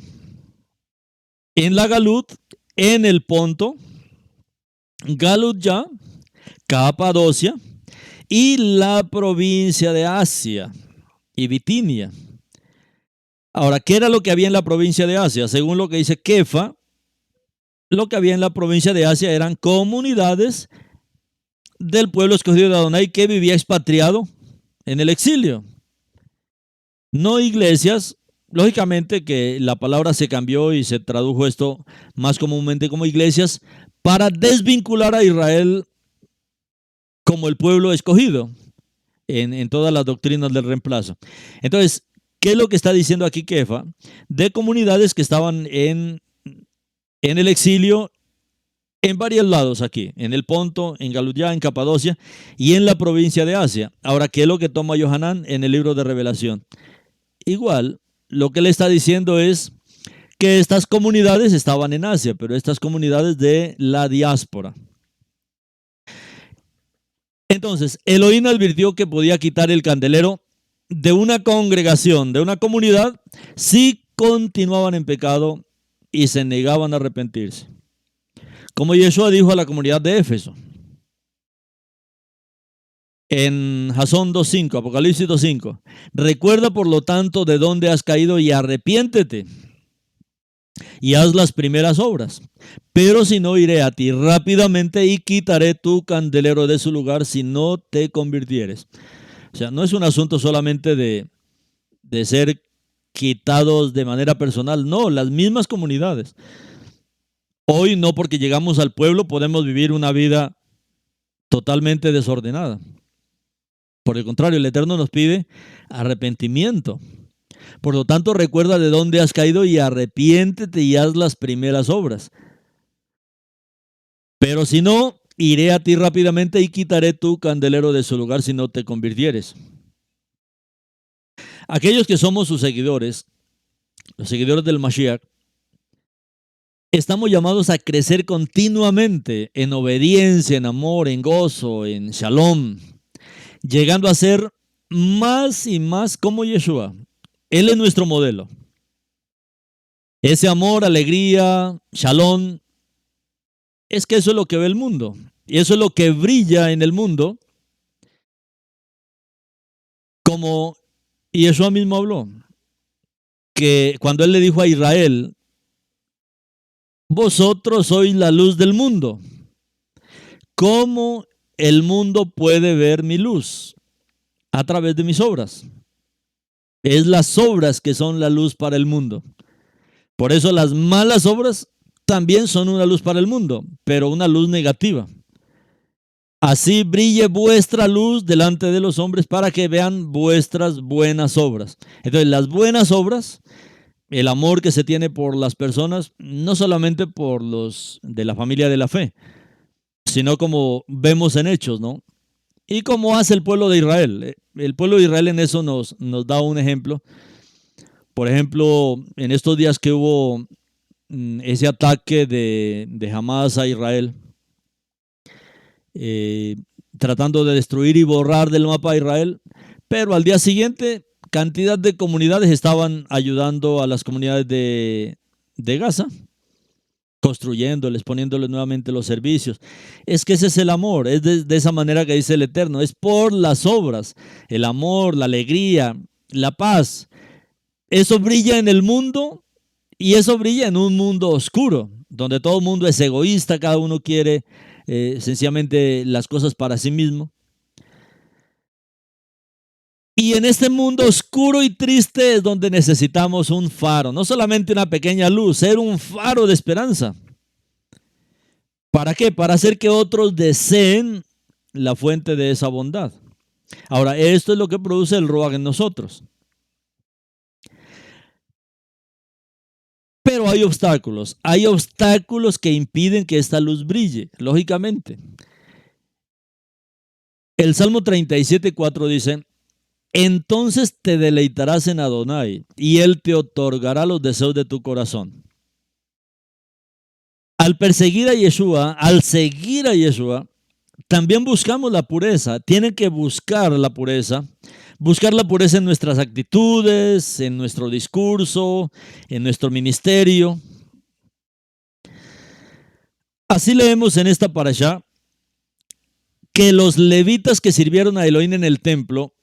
en la Galut, en el Ponto, Galut ya, Capadocia y la provincia de Asia y Bitinia. Ahora, ¿qué era lo que había en la provincia de Asia? Según lo que dice Kefa, lo que había en la provincia de Asia eran comunidades del pueblo escogido de Adonai que vivía expatriado en el exilio. No iglesias, lógicamente que la palabra se cambió y se tradujo esto más comúnmente como iglesias para desvincular a Israel como el pueblo escogido en todas las doctrinas del reemplazo. Entonces, ¿qué es lo que está diciendo aquí Kefa? De comunidades que estaban en el exilio en varios lados aquí, en el Ponto, en Galuyá, en Capadocia y en la provincia de Asia. Ahora, ¿qué es lo que toma Yohanan en el libro de Revelación? Igual, lo que le está diciendo es que estas comunidades estaban en Asia, pero estas comunidades de la diáspora. Entonces, Elohim advirtió que podía quitar el candelero de una congregación, de una comunidad, si continuaban en pecado y se negaban a arrepentirse. Como Yeshua dijo a la comunidad de Éfeso, en Jasón 2.5, Apocalipsis 2.5, recuerda por lo tanto de dónde has caído y arrepiéntete y haz las primeras obras. Pero si no, iré a ti rápidamente y quitaré tu candelero de su lugar si no te convirtieres. O sea, no es un asunto solamente de ser quitados de manera personal, no, las mismas comunidades. Hoy no, porque llegamos al pueblo podemos vivir una vida totalmente desordenada. Por el contrario, el Eterno nos pide arrepentimiento. Por lo tanto, recuerda de dónde has caído y arrepiéntete y haz las primeras obras. Pero si no, iré a ti rápidamente y quitaré tu candelero de su lugar si no te convirtieres. Aquellos que somos sus seguidores, los seguidores del Mashiach, estamos llamados a crecer continuamente en obediencia, en amor, en gozo, en shalom, llegando a ser más y más como Yeshua. Él es nuestro modelo. Ese amor, alegría, shalom, es que eso es lo que ve el mundo. Y eso es lo que brilla en el mundo, como Yeshua mismo habló, que cuando él le dijo a Israel, vosotros sois la luz del mundo. ¿Cómo el mundo puede ver mi luz? A través de mis obras. Es las obras que son la luz para el mundo. Por eso las malas obras también son una luz para el mundo, pero una luz negativa. Así brille vuestra luz delante de los hombres para que vean vuestras buenas obras. Entonces, las buenas obras, el amor que se tiene por las personas, no solamente por los de la familia de la fe, sino como vemos en Hechos, ¿no? Y como hace el pueblo de Israel. El pueblo de Israel en eso nos da un ejemplo. Por ejemplo, en estos días que hubo ese ataque de Hamas a Israel, tratando de destruir y borrar del mapa a Israel, pero al día siguiente cantidad de comunidades estaban ayudando a las comunidades de Gaza, construyéndoles, poniéndoles nuevamente los servicios. Es que ese es el amor, es de esa manera que dice el Eterno, es por las obras, el amor, la alegría, la paz. Eso brilla en el mundo y eso brilla en un mundo oscuro, donde todo el mundo es egoísta, cada uno quiere sencillamente las cosas para sí mismo. Y en este mundo oscuro y triste es donde necesitamos un faro, no solamente una pequeña luz, ser un faro de esperanza. ¿Para qué? Para hacer que otros deseen la fuente de esa bondad. Ahora, esto es lo que produce el Ruach en nosotros. Pero hay obstáculos que impiden que esta luz brille, lógicamente. El Salmo 37:4 dice, entonces te deleitarás en Adonai, y Él te otorgará los deseos de tu corazón. Al perseguir a Yeshua, al seguir a Yeshua, también buscamos la pureza. Tienen que buscar la pureza en nuestras actitudes, en nuestro discurso, en nuestro ministerio. Así leemos en esta parashá que los levitas que sirvieron a Elohim en el templo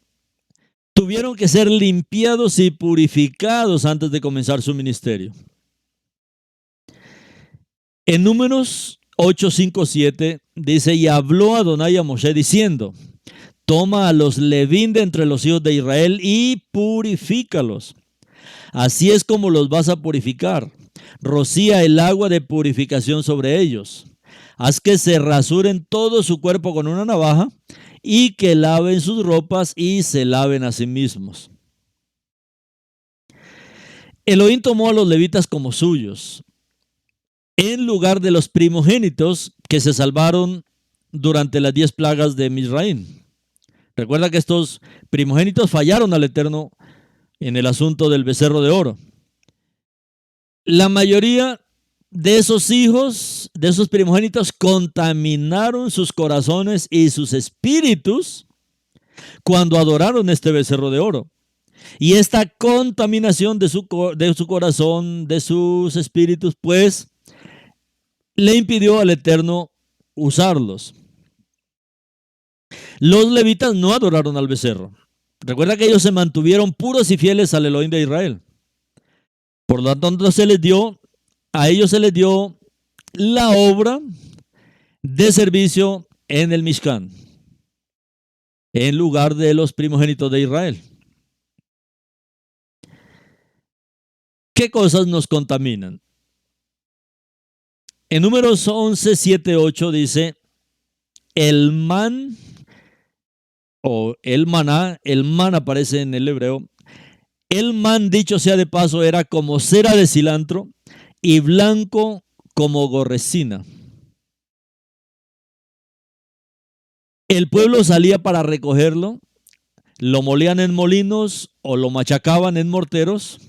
tuvieron que ser limpiados y purificados antes de comenzar su ministerio. En Números 8:5-7 dice, y habló Adonai a Moshe diciendo, toma a los levín de entre los hijos de Israel y purifícalos. Así es como los vas a purificar. Rocía el agua de purificación sobre ellos. Haz que se rasuren todo su cuerpo con una navaja y que laven sus ropas y se laven a sí mismos. Elohim tomó a los levitas como suyos, en lugar de los primogénitos que se salvaron durante las 10 plagas de Misraim. Recuerda que estos primogénitos fallaron al Eterno en el asunto del becerro de oro. La mayoría de esos hijos, de esos primogénitos, contaminaron sus corazones y sus espíritus cuando adoraron este becerro de oro. Y esta contaminación de su corazón, de sus espíritus, pues, le impidió al Eterno usarlos. Los levitas no adoraron al becerro. Recuerda que ellos se mantuvieron puros y fieles al Elohim de Israel. Por lo tanto, se les dio a ellos se les dio la obra de servicio en el Mishkan, en lugar de los primogénitos de Israel. ¿Qué cosas nos contaminan? En Números 11, 7, 8 dice, el man o el man aparece en el hebreo. El man, dicho sea de paso, era como cera de cilantro y blanco como gorresina. El pueblo salía para recogerlo, lo molían en molinos o lo machacaban en morteros,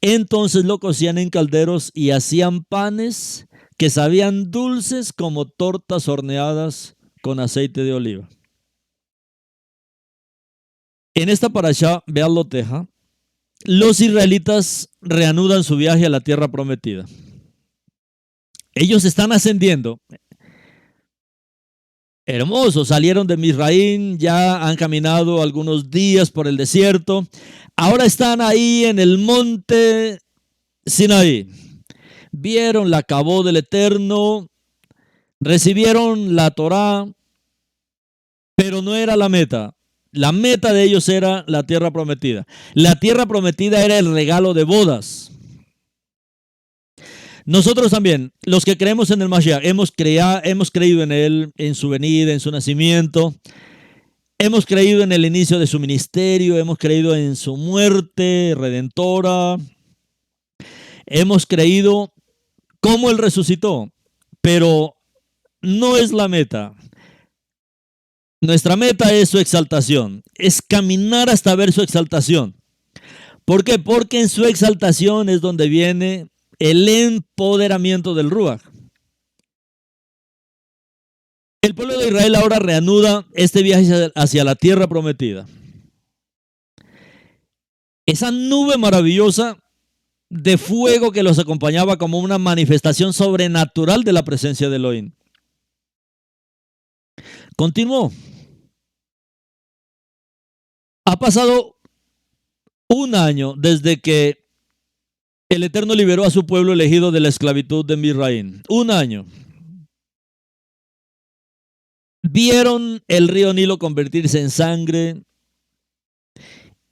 entonces lo cocían en calderos y hacían panes que sabían dulces como tortas horneadas con aceite de oliva. En esta parashá, Be'al Loteja, los israelitas reanudan su viaje a la tierra prometida. Ellos están ascendiendo. Hermoso, salieron de Misraín, ya han caminado algunos días por el desierto. Ahora están ahí en el monte Sinaí. Vieron la Kabod del Eterno, recibieron la Torá, pero no era la meta. La meta de ellos era la tierra prometida. La tierra prometida era el regalo de bodas. Nosotros también, los que creemos en el Mashiach, hemos creído en él, en su venida, en su nacimiento. Hemos creído en el inicio de su ministerio, hemos creído en su muerte redentora. Hemos creído cómo él resucitó, pero no es la meta. Nuestra meta es su exaltación, es caminar hasta ver su exaltación. ¿Por qué? Porque en su exaltación es donde viene el empoderamiento del Ruach. El pueblo de Israel ahora reanuda este viaje hacia la tierra prometida. Esa nube maravillosa de fuego que los acompañaba como una manifestación sobrenatural de la presencia de Elohim. Continuó. Ha pasado un año desde que el Eterno liberó a su pueblo elegido de la esclavitud de Misraín. Un año. Vieron el río Nilo convertirse en sangre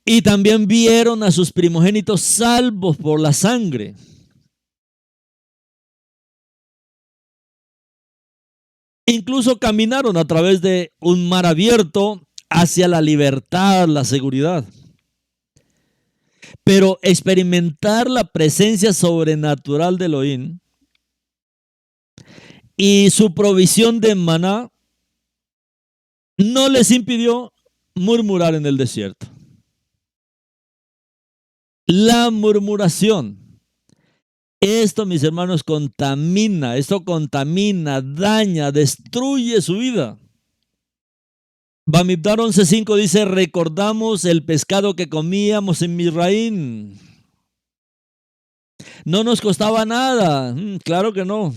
y también vieron a sus primogénitos salvos por la sangre. Incluso caminaron a través de un mar abierto hacia la libertad, la seguridad. Pero experimentar la presencia sobrenatural de Elohim y su provisión de maná no les impidió murmurar en el desierto. La murmuración. Esto, mis hermanos, contamina, daña, destruye su vida. Bamidbar 11:5 dice, recordamos el pescado que comíamos en Misraín. No nos costaba nada, claro que no.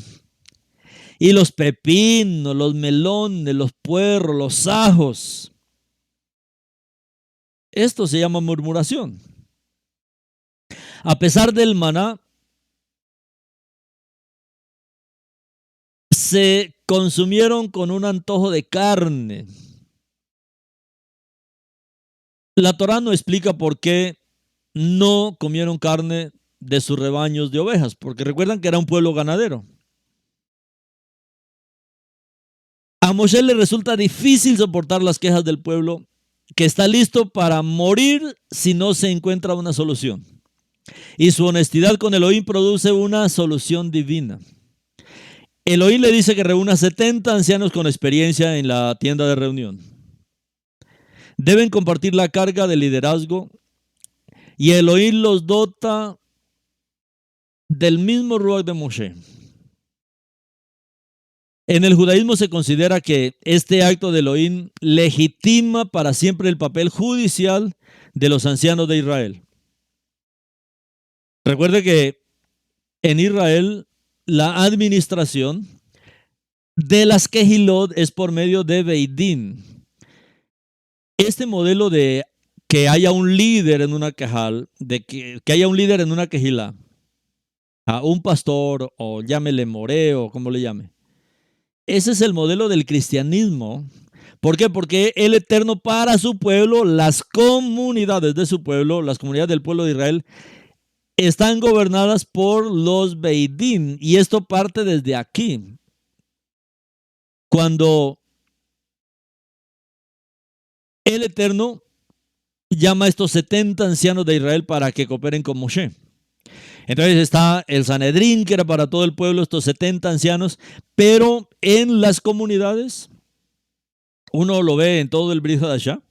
Y los pepinos, los melones, los puerros, los ajos. Esto se llama murmuración. A pesar del maná, se consumieron con un antojo de carne. La Torá no explica por qué no comieron carne de sus rebaños de ovejas, porque recuerdan que era un pueblo ganadero. A Moshe le resulta difícil soportar las quejas del pueblo, que está listo para morir si no se encuentra una solución. Y su honestidad con Elohim produce una solución divina. Elohim le dice que reúna 70 ancianos con experiencia en la tienda de reunión. Deben compartir la carga de liderazgo y Elohim los dota del mismo Ruach de Moshe. En el judaísmo se considera que este acto de Elohim legitima para siempre el papel judicial de los ancianos de Israel. Recuerde que en Israel la administración de las Kehilot es por medio de Beidín. Este modelo de que haya un líder en una Kehal, de que haya un líder en una Kehilá, a un pastor o llámele moreo, como le llame. Ese es el modelo del cristianismo. ¿Por qué? Porque el Eterno para su pueblo, las comunidades de su pueblo, las comunidades del pueblo de Israel, están gobernadas por los Beidín. Y esto parte desde aquí. Cuando el Eterno llama a estos 70 ancianos de Israel para que cooperen con Moshe. Entonces está el Sanedrín, que era para todo el pueblo, estos 70 ancianos, pero en las comunidades, uno lo ve en todo el Brit Hadashah,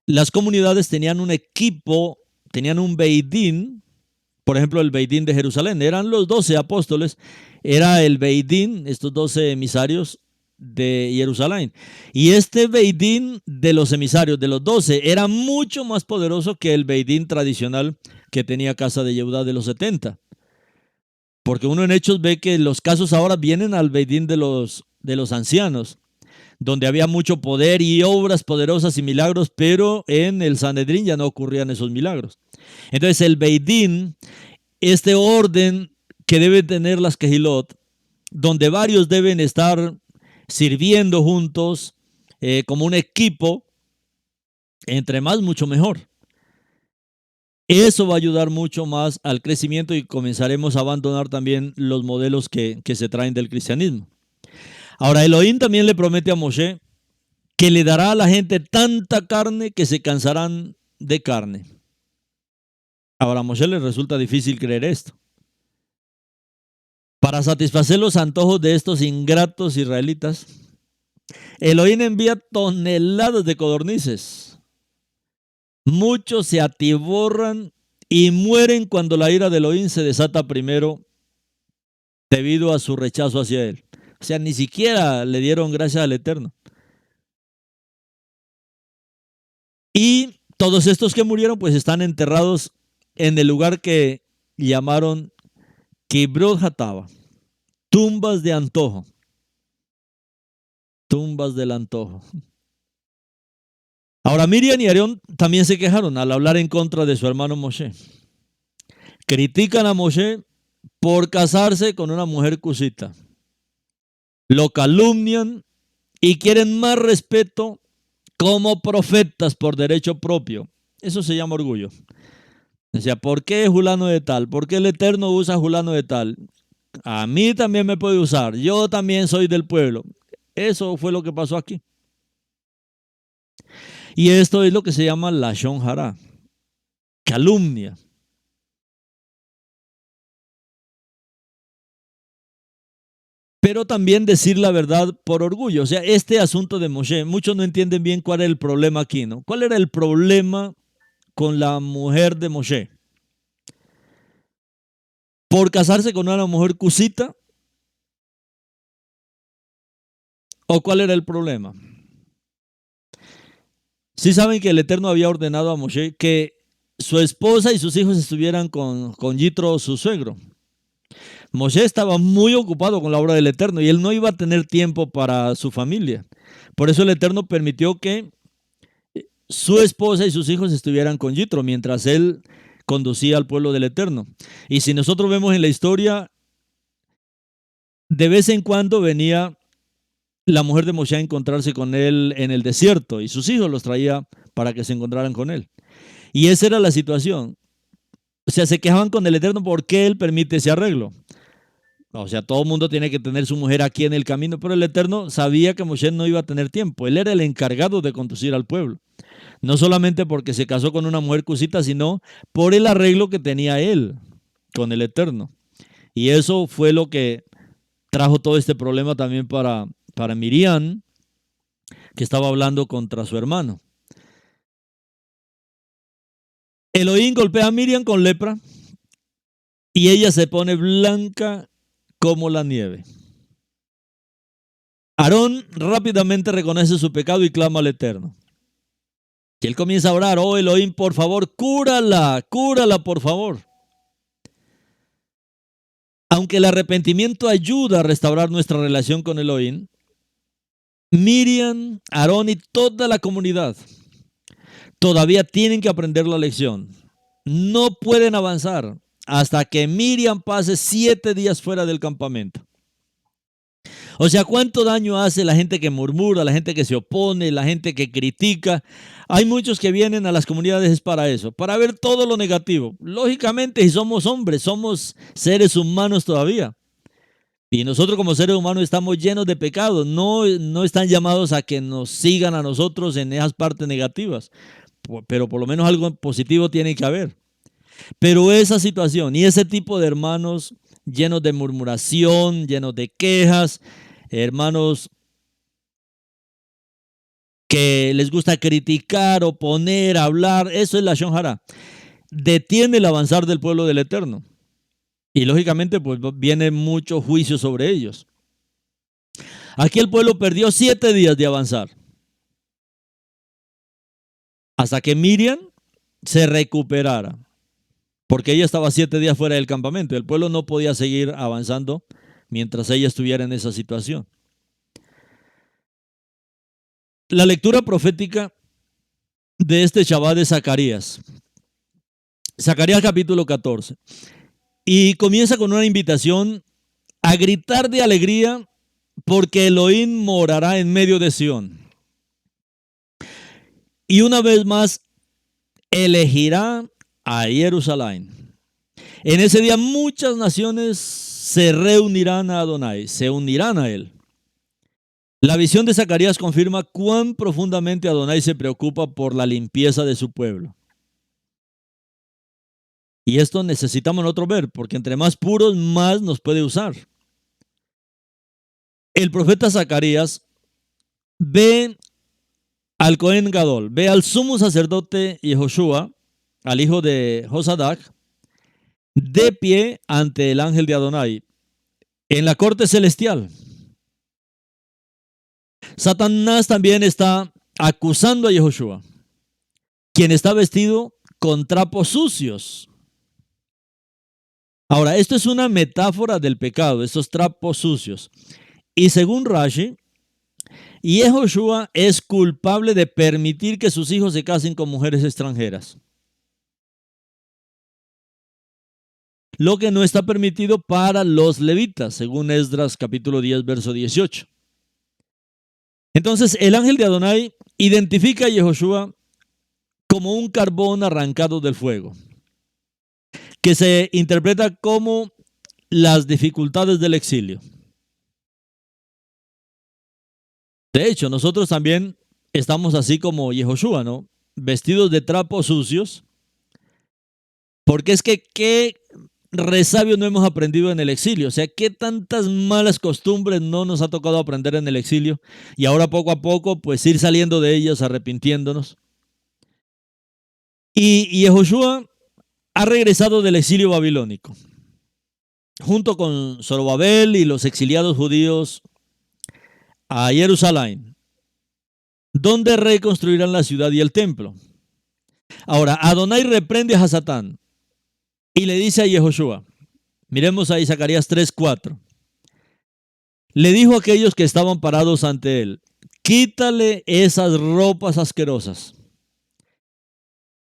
las comunidades tenían un equipo, tenían un Beidín, por ejemplo el Beidín de Jerusalén, eran los 12 apóstoles, era el Beidín, estos 12 emisarios de Jerusalén. Y este Beidín de los emisarios, de los 12, era mucho más poderoso que el Beidín tradicional que tenía Casa de Yehudá de los 70. Porque uno en Hechos ve que los casos ahora vienen al Beidín de los ancianos, donde había mucho poder y obras poderosas y milagros, pero en el Sanedrín ya no ocurrían esos milagros. Entonces el Beidín, este orden que deben tener las Kehilot, donde varios deben estar sirviendo juntos como un equipo, entre más, mucho mejor. Eso va a ayudar mucho más al crecimiento y comenzaremos a abandonar también los modelos que se traen del cristianismo. Ahora, Elohim también le promete a Moshe que le dará a la gente tanta carne que se cansarán de carne. Ahora, a Moshe le resulta difícil creer esto. Para satisfacer los antojos de estos ingratos israelitas, Elohim envía toneladas de codornices. Muchos se atiborran y mueren cuando la ira de Elohim se desata primero debido a su rechazo hacia él. O sea, ni siquiera le dieron gracias al Eterno. Y todos estos que murieron pues están enterrados en el lugar que llamaron Kibrot Hatava, tumbas de antojo. Tumbas del antojo. Ahora Miriam y Aarón también se quejaron al hablar en contra de su hermano Moshe. Critican a Moshe por casarse con una mujer cusita. Lo calumnian y quieren más respeto como profetas por derecho propio. Eso se llama orgullo. O sea, ¿por qué Julano de tal? ¿Por qué el Eterno usa Julano de tal? A mí también me puede usar. Yo también soy del pueblo. Eso fue lo que pasó aquí. Y esto es lo que se llama Lashon Hara, calumnia. Pero también decir la verdad por orgullo. O sea, este asunto de Moshe, muchos no entienden bien cuál era el problema aquí, ¿no? ¿Cuál era el problema con la mujer de Moshe? ¿Por casarse con una mujer cusita? ¿O cuál era el problema? Sí saben que el Eterno había ordenado a Moshe que su esposa y sus hijos estuvieran con Yitro, su suegro. Moshe estaba muy ocupado con la obra del Eterno y él no iba a tener tiempo para su familia. Por eso el Eterno permitió que su esposa y sus hijos estuvieran con Yitro mientras él conducía al pueblo del Eterno. Y si nosotros vemos en la historia, de vez en cuando venía la mujer de Moshe a encontrarse con él en el desierto y sus hijos los traía para que se encontraran con él. Y esa era la situación. O sea, se quejaban con el Eterno porque él permite ese arreglo. O sea, todo el mundo tiene que tener su mujer aquí en el camino, pero el Eterno sabía que Moshe no iba a tener tiempo. Él era el encargado de conducir al pueblo. No solamente porque se casó con una mujer cusita, sino por el arreglo que tenía él con el Eterno. Y eso fue lo que trajo todo este problema también para Miriam, que estaba hablando contra su hermano. Elohim golpea a Miriam con lepra y ella se pone blanca como la nieve. Aarón rápidamente reconoce su pecado y clama al Eterno. Y él comienza a orar: oh Elohim, por favor, cúrala por favor. Aunque el arrepentimiento ayuda a restaurar nuestra relación con Elohim, Miriam, Aarón y toda la comunidad todavía tienen que aprender la lección. No pueden avanzar hasta que Miriam pase 7 días fuera del campamento. O sea, ¿cuánto daño hace la gente que murmura, la gente que se opone, la gente que critica? Hay muchos que vienen a las comunidades para eso, para ver todo lo negativo. Lógicamente, si somos hombres, somos seres humanos todavía. Y nosotros como seres humanos estamos llenos de pecados. No están llamados a que nos sigan a nosotros en esas partes negativas. Pero por lo menos algo positivo tiene que haber. Pero esa situación y ese tipo de hermanos llenos de murmuración, llenos de quejas, hermanos que les gusta criticar, oponer, hablar, eso es la Lashon Hara. Detiene el avanzar del pueblo del Eterno. Y lógicamente pues viene mucho juicio sobre ellos. Aquí el pueblo perdió 7 días de avanzar. Hasta que Miriam se recuperara. Porque ella estaba 7 días fuera del campamento. El pueblo no podía seguir avanzando mientras ella estuviera en esa situación. La lectura profética de este Shabbat de Zacarías. Zacarías capítulo 14. Y comienza con una invitación a gritar de alegría porque Elohim morará en medio de Sión. Y una vez más elegirá a Jerusalén. En ese día muchas naciones se reunirán a Adonai, se unirán a él. La visión de Zacarías confirma cuán profundamente Adonai se preocupa por la limpieza de su pueblo. Y esto necesitamos nosotros ver, porque entre más puros, más nos puede usar. El profeta Zacarías ve al Cohen Gadol, ve al sumo sacerdote Yehoshua, al hijo de Josadac, de pie ante el ángel de Adonai, en la corte celestial. Satanás también está acusando a Yehoshua, quien está vestido con trapos sucios. Ahora, esto es una metáfora del pecado, estos trapos sucios. Y según Rashi, Yehoshua es culpable de permitir que sus hijos se casen con mujeres extranjeras. Lo que no está permitido para los levitas, según Esdras capítulo 10, verso 18. Entonces, el ángel de Adonai identifica a Yehoshua como un carbón arrancado del fuego, que se interpreta como las dificultades del exilio. De hecho, nosotros también estamos así como Yehoshua, ¿no? Vestidos de trapos sucios, porque es que qué resabio no hemos aprendido en el exilio. O sea, qué tantas malas costumbres no nos ha tocado aprender en el exilio y ahora poco a poco pues ir saliendo de ellas, arrepintiéndonos. Y Yehoshua ha regresado del exilio babilónico junto con Zorobabel y los exiliados judíos a Jerusalén, donde reconstruirán la ciudad y el templo. Ahora, Adonai reprende a Satán y le dice a Yehoshua, miremos ahí Zacarías 3:4. Le dijo a aquellos que estaban parados ante él, quítale esas ropas asquerosas.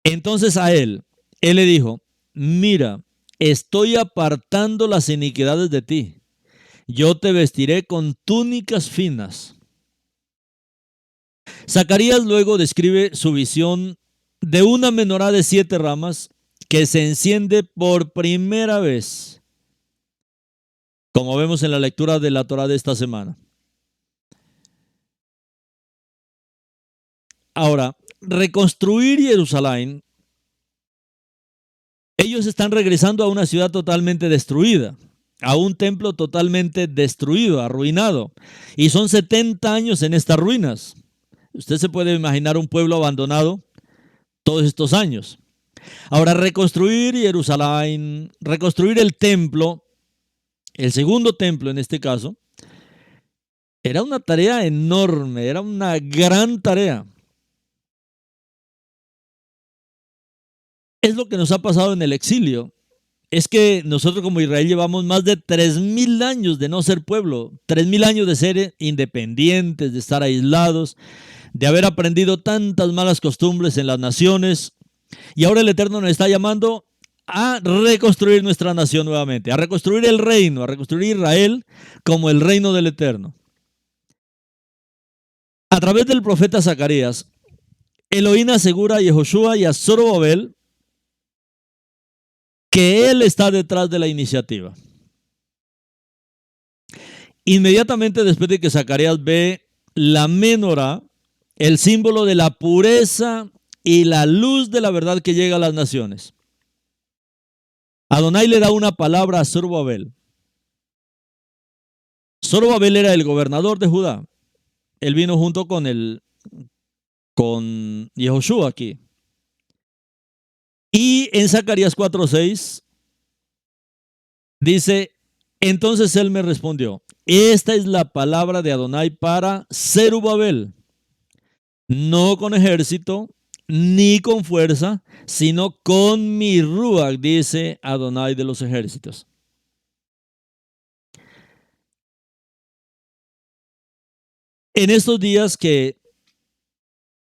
Entonces a él le dijo, mira, estoy apartando las iniquidades de ti. Yo te vestiré con túnicas finas. Zacarías luego describe su visión de una menorá de 7 ramas que se enciende por primera vez, como vemos en la lectura de la Torá de esta semana. Ahora, reconstruir Jerusalén, ellos están regresando a una ciudad totalmente destruida, a un templo totalmente destruido, arruinado, y son 70 años en estas ruinas. Usted se puede imaginar un pueblo abandonado todos estos años. Ahora, reconstruir Jerusalén, reconstruir el templo, el segundo templo en este caso, era una tarea enorme, era una gran tarea. Es lo que nos ha pasado en el exilio. Es que nosotros como Israel llevamos más de 3,000 años de no ser pueblo, 3,000 años de ser independientes, de estar aislados, de haber aprendido tantas malas costumbres en las naciones. Y ahora el Eterno nos está llamando a reconstruir nuestra nación nuevamente, a reconstruir el reino, a reconstruir Israel como el reino del Eterno. A través del profeta Zacarías, Elohim asegura a Yehoshua y a Zorobabel que él está detrás de la iniciativa. Inmediatamente después de que Zacarías ve la menorá, el símbolo de la pureza y la luz de la verdad que llega a las naciones, Adonai le da una palabra a Zorobabel. Zorobabel era el gobernador de Judá. Él vino junto con Yehoshua aquí. Y en Zacarías 4:6 dice, entonces él me respondió, esta es la palabra de Adonai para Zerubabel, no con ejército ni con fuerza, sino con mi ruach, dice Adonai de los ejércitos. En estos días que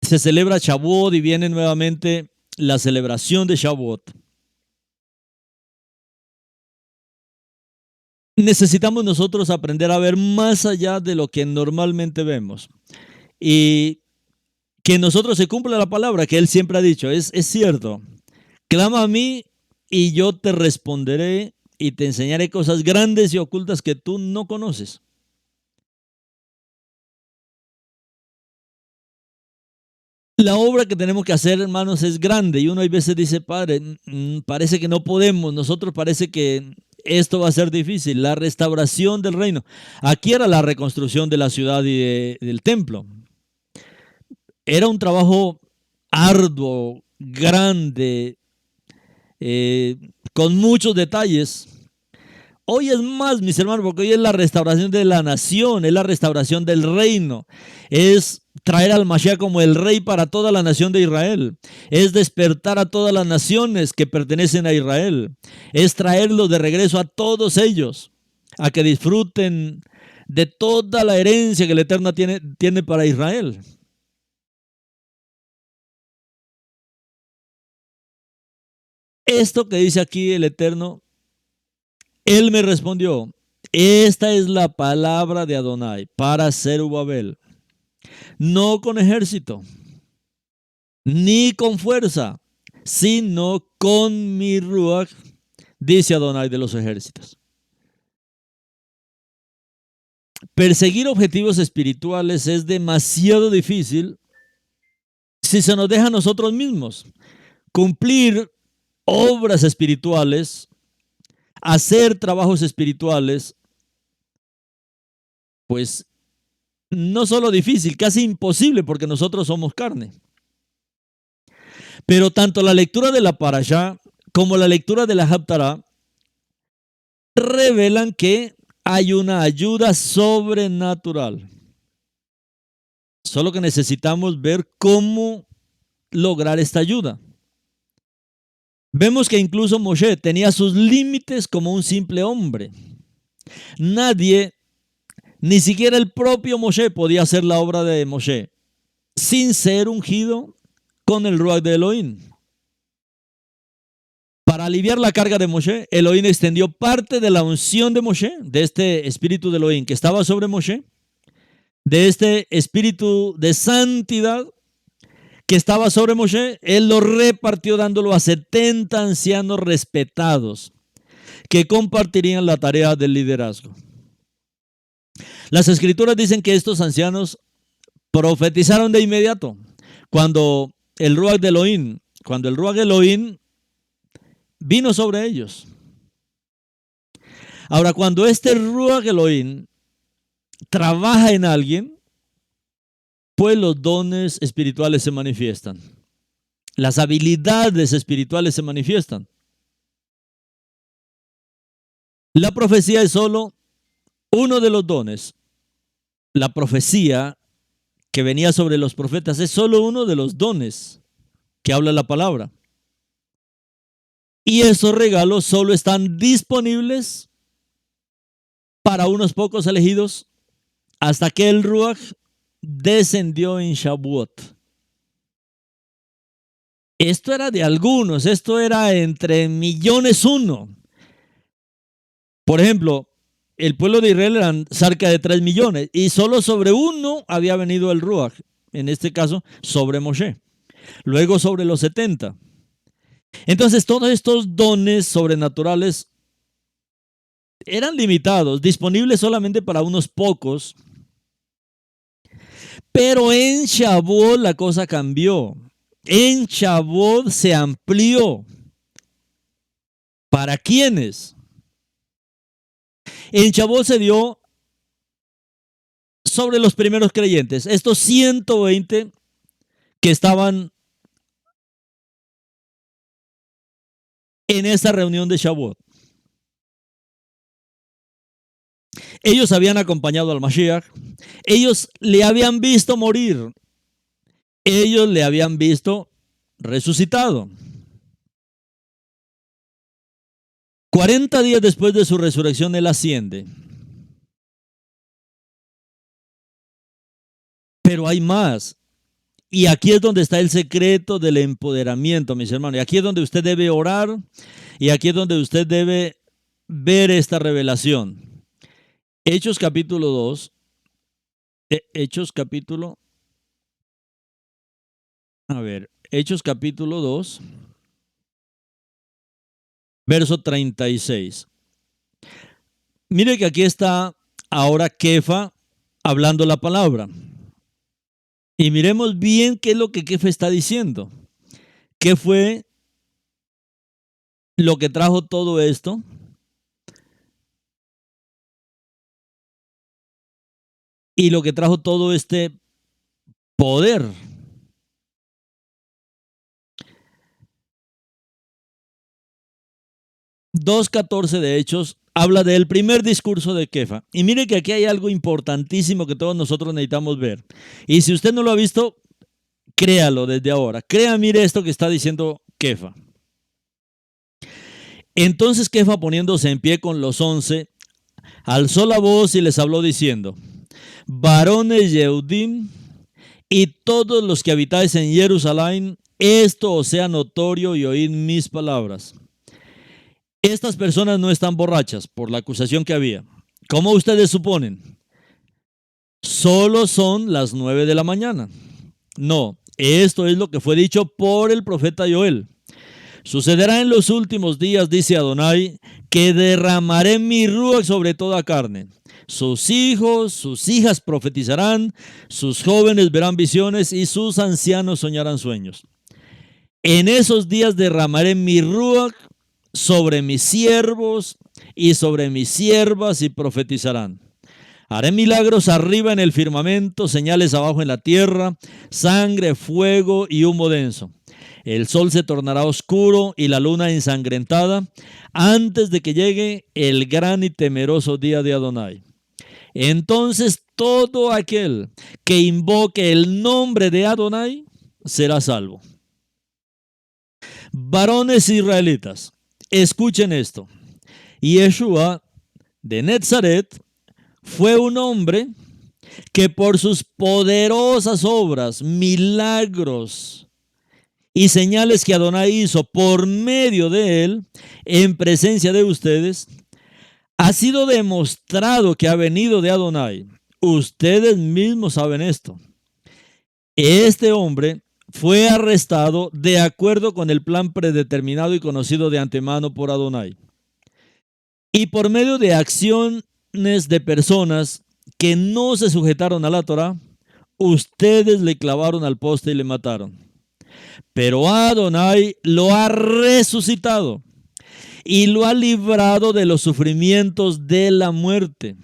se celebra Shavuot y viene nuevamente la celebración de Shavuot, necesitamos nosotros aprender a ver más allá de lo que normalmente vemos. Y que nosotros se cumpla la palabra que Él siempre ha dicho. Es cierto. Clama a mí y yo te responderé y te enseñaré cosas grandes y ocultas que tú no conoces. La obra que tenemos que hacer, hermanos, es grande y uno a veces dice, Padre, parece que no podemos, nosotros parece que esto va a ser difícil. La restauración del reino. Aquí era la reconstrucción de la ciudad y del templo. Era un trabajo arduo, grande, con muchos detalles. Hoy es más, mis hermanos, porque hoy es la restauración de la nación, es la restauración del reino, es traer al Mashiach como el rey para toda la nación de Israel, es despertar a todas las naciones que pertenecen a Israel, es traerlos de regreso a todos ellos, a que disfruten de toda la herencia que el Eterno tiene para Israel. Esto que dice aquí el Eterno, Él me respondió, esta es la palabra de Adonai para Zerubabel, no con ejército, ni con fuerza, sino con mi ruach, dice Adonai de los ejércitos. Perseguir objetivos espirituales es demasiado difícil si se nos deja a nosotros mismos. Cumplir obras espirituales, hacer trabajos espirituales, pues no solo difícil, casi imposible porque nosotros somos carne. Pero tanto la lectura de la Parashá como la lectura de la Haftará revelan que hay una ayuda sobrenatural. Solo que necesitamos ver cómo lograr esta ayuda. Vemos que incluso Moshe tenía sus límites como un simple hombre. Nadie, ni siquiera el propio Moshe, podía hacer la obra de Moshe sin ser ungido con el ruach de Elohim. Para aliviar la carga de Moshe, Elohim extendió parte de la unción de Moshe, de este espíritu de Elohim que estaba sobre Moshe, de este espíritu de santidad que estaba sobre Moshe, él lo repartió dándolo a 70 ancianos respetados que compartirían la tarea del liderazgo. Las escrituras dicen que estos ancianos profetizaron de inmediato cuando el ruach de Elohim vino sobre ellos. Ahora, cuando este ruach Elohim trabaja en alguien, pues los dones espirituales se manifiestan. Las habilidades espirituales se manifiestan. La profecía es solo uno de los dones. La profecía que venía sobre los profetas es solo uno de los dones que habla la palabra. Y esos regalos solo están disponibles para unos pocos elegidos hasta que el ruach descendió en Shavuot. Esto era de algunos, esto era entre millones uno. Por ejemplo, el pueblo de Israel eran cerca de 3 millones y solo sobre uno había venido el Ruach, en este caso sobre Moshe, luego sobre los 70. Entonces todos estos dones sobrenaturales eran limitados, disponibles solamente para unos pocos, pero en Shavuot la cosa cambió. En Shavuot se amplió. ¿Para quiénes? En Shavuot se dio sobre los primeros creyentes, estos 120 que estaban en esa reunión de Shavuot. Ellos habían acompañado al Mashiach, ellos le habían visto morir, ellos le habían visto resucitado. 40 días después de su resurrección, él asciende. Pero hay más. Y aquí es donde está el secreto del empoderamiento, mis hermanos. Y aquí es donde usted debe orar. Y aquí es donde usted debe ver esta revelación. Hechos capítulo 2. Hechos capítulo 2. Verso 36. Mire que aquí está ahora Kefa hablando la palabra. Y miremos bien qué es lo que Kefa está diciendo. ¿Qué fue lo que trajo todo esto? Y lo que trajo todo este poder. 2:14 de Hechos habla del primer discurso de Kefa. Y mire que aquí hay algo importantísimo que todos nosotros necesitamos ver. Y si usted no lo ha visto, créalo desde ahora. Mire esto que está diciendo Kefa. Entonces Kefa, poniéndose en pie con los 11, alzó la voz y les habló diciendo: varones Yehudim y todos los que habitáis en Jerusalén, esto os sea notorio y oíd mis palabras. Estas personas no están borrachas por la acusación que había. ¿Cómo ustedes suponen? Solo son las 9 de la mañana. No, esto es lo que fue dicho por el profeta Joel. Sucederá en los últimos días, dice Adonai, que derramaré mi ruach sobre toda carne. Sus hijos, sus hijas profetizarán, sus jóvenes verán visiones y sus ancianos soñarán sueños. En esos días derramaré mi ruach sobre mis siervos y sobre mis siervas y profetizarán. Haré milagros arriba en el firmamento, señales abajo en la tierra, sangre, fuego y humo denso. El sol se tornará oscuro y la luna ensangrentada antes de que llegue el gran y temeroso día de Adonai. Entonces todo aquel que invoque el nombre de Adonai será salvo. Varones israelitas, escuchen esto. Yeshua de Nazaret fue un hombre que por sus poderosas obras, milagros y señales que Adonai hizo por medio de él, en presencia de ustedes, ha sido demostrado que ha venido de Adonai. Ustedes mismos saben esto. Este hombre fue arrestado de acuerdo con el plan predeterminado y conocido de antemano por Adonai. Y por medio de acciones de personas que no se sujetaron a la Torá, ustedes le clavaron al poste y le mataron. Pero Adonai lo ha resucitado y lo ha librado de los sufrimientos de la muerte.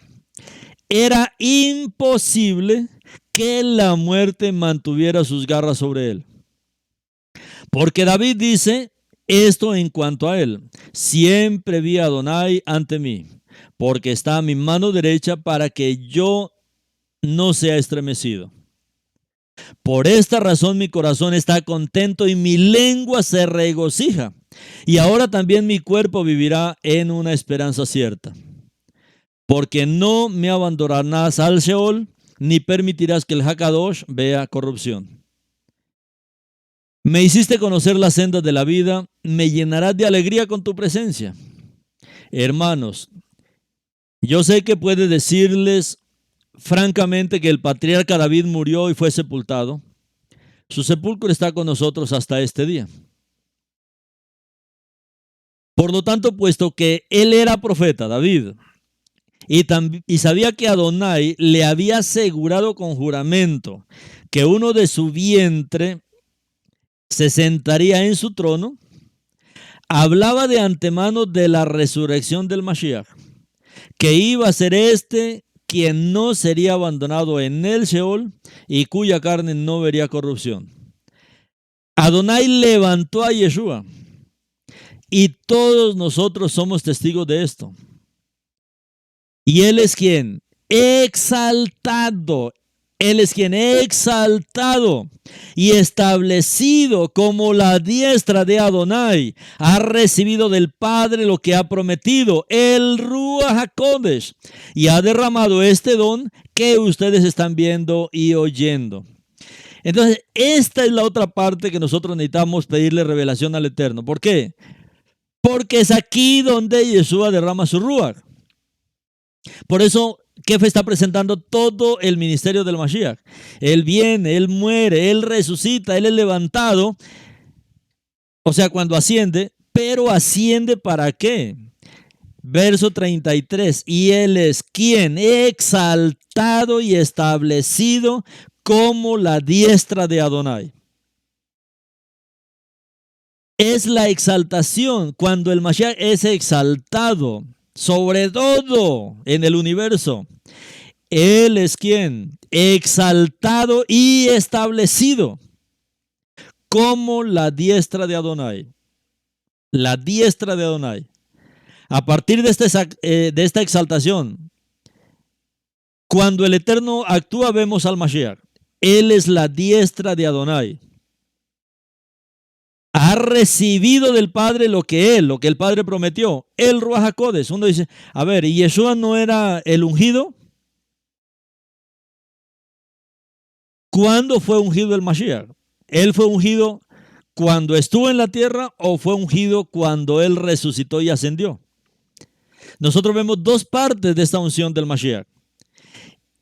Era imposible que la muerte mantuviera sus garras sobre él. Porque David dice esto en cuanto a él: siempre vi a Adonai ante mí, porque está a mi mano derecha para que yo no sea estremecido. Por esta razón mi corazón está contento y mi lengua se regocija. Y ahora también mi cuerpo vivirá en una esperanza cierta. Porque no me abandonarás al Sheol, ni permitirás que el Hakadosh vea corrupción. Me hiciste conocer las sendas de la vida, me llenarás de alegría con tu presencia. Hermanos, yo sé que puede decirles francamente que el patriarca David murió y fue sepultado. Su sepulcro está con nosotros hasta este día. Por lo tanto, puesto que él era profeta, David, y sabía que Adonai le había asegurado con juramento que uno de su vientre se sentaría en su trono, hablaba de antemano de la resurrección del Mashiach, que iba a ser quien no sería abandonado en el Sheol y cuya carne no vería corrupción. Adonai levantó a Yeshua y todos nosotros somos testigos de esto. Y Él es quien exaltado, Él es quien exaltado y establecido como la diestra de Adonai, ha recibido del Padre lo que ha prometido, el Ruach HaKodesh, y ha derramado este don que ustedes están viendo y oyendo. Entonces, esta es la otra parte que nosotros necesitamos pedirle revelación al Eterno. ¿Por qué? Porque es aquí donde Yeshua derrama su Ruach. Por eso, Kefa está presentando todo el ministerio del Mashiach. Él viene, Él muere, Él resucita, Él es levantado. O sea, cuando asciende, pero asciende ¿para qué? Verso 33, y Él es quien exaltado y establecido como la diestra de Adonai. Es la exaltación cuando el Mashiach es exaltado sobre todo en el universo. Él es quien exaltado y establecido como la diestra de Adonai. La diestra de Adonai. A partir de esta exaltación, cuando el Eterno actúa, vemos al Mashiach. Él es la diestra de Adonai. Ha recibido del Padre lo que el Padre prometió, el Ruach HaKodesh. Uno dice, a ver, ¿y Yeshua no era el ungido? ¿Cuándo fue ungido el Mashiach? ¿Él fue ungido cuando estuvo en la tierra o fue ungido cuando Él resucitó y ascendió? Nosotros vemos dos partes de esta unción del Mashiach.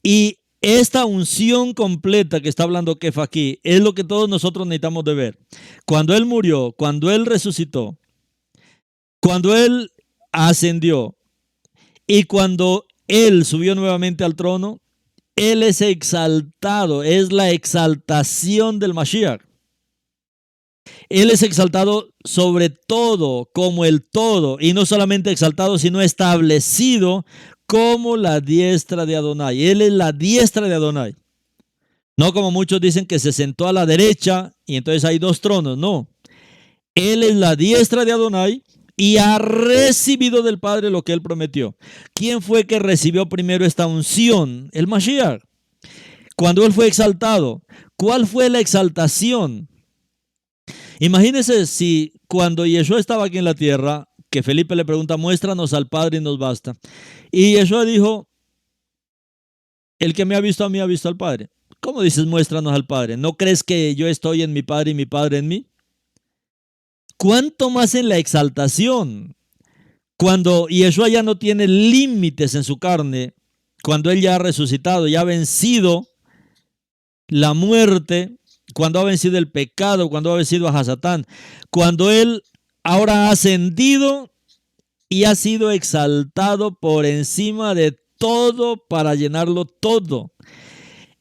Y esta unción completa que está hablando Kefa aquí es lo que todos nosotros necesitamos de ver. Cuando Él murió, cuando Él resucitó, cuando Él ascendió y cuando Él subió nuevamente al trono, Él es exaltado, es la exaltación del Mashiach. Él es exaltado sobre todo, como el todo, y no solamente exaltado, sino establecido como la diestra de Adonai. Él es la diestra de Adonai. No como muchos dicen que se sentó a la derecha y entonces hay dos tronos. No. Él es la diestra de Adonai y ha recibido del Padre lo que Él prometió. ¿Quién fue que recibió primero esta unción? El Mashiach. Cuando Él fue exaltado, ¿cuál fue la exaltación? Imagínense si cuando Yeshua estaba aquí en la tierra, que Felipe le pregunta, muéstranos al Padre y nos basta. Y Yeshua dijo, el que me ha visto a mí ha visto al Padre. ¿Cómo dices muéstranos al Padre? ¿No crees que yo estoy en mi Padre y mi Padre en mí? ¿Cuánto más en la exaltación? Cuando Yeshua ya no tiene límites en su carne, cuando Él ya ha resucitado, ya ha vencido la muerte, cuando ha vencido el pecado, cuando ha vencido a Hasatán, cuando Él ahora ha ascendido y ha sido exaltado por encima de todo para llenarlo todo.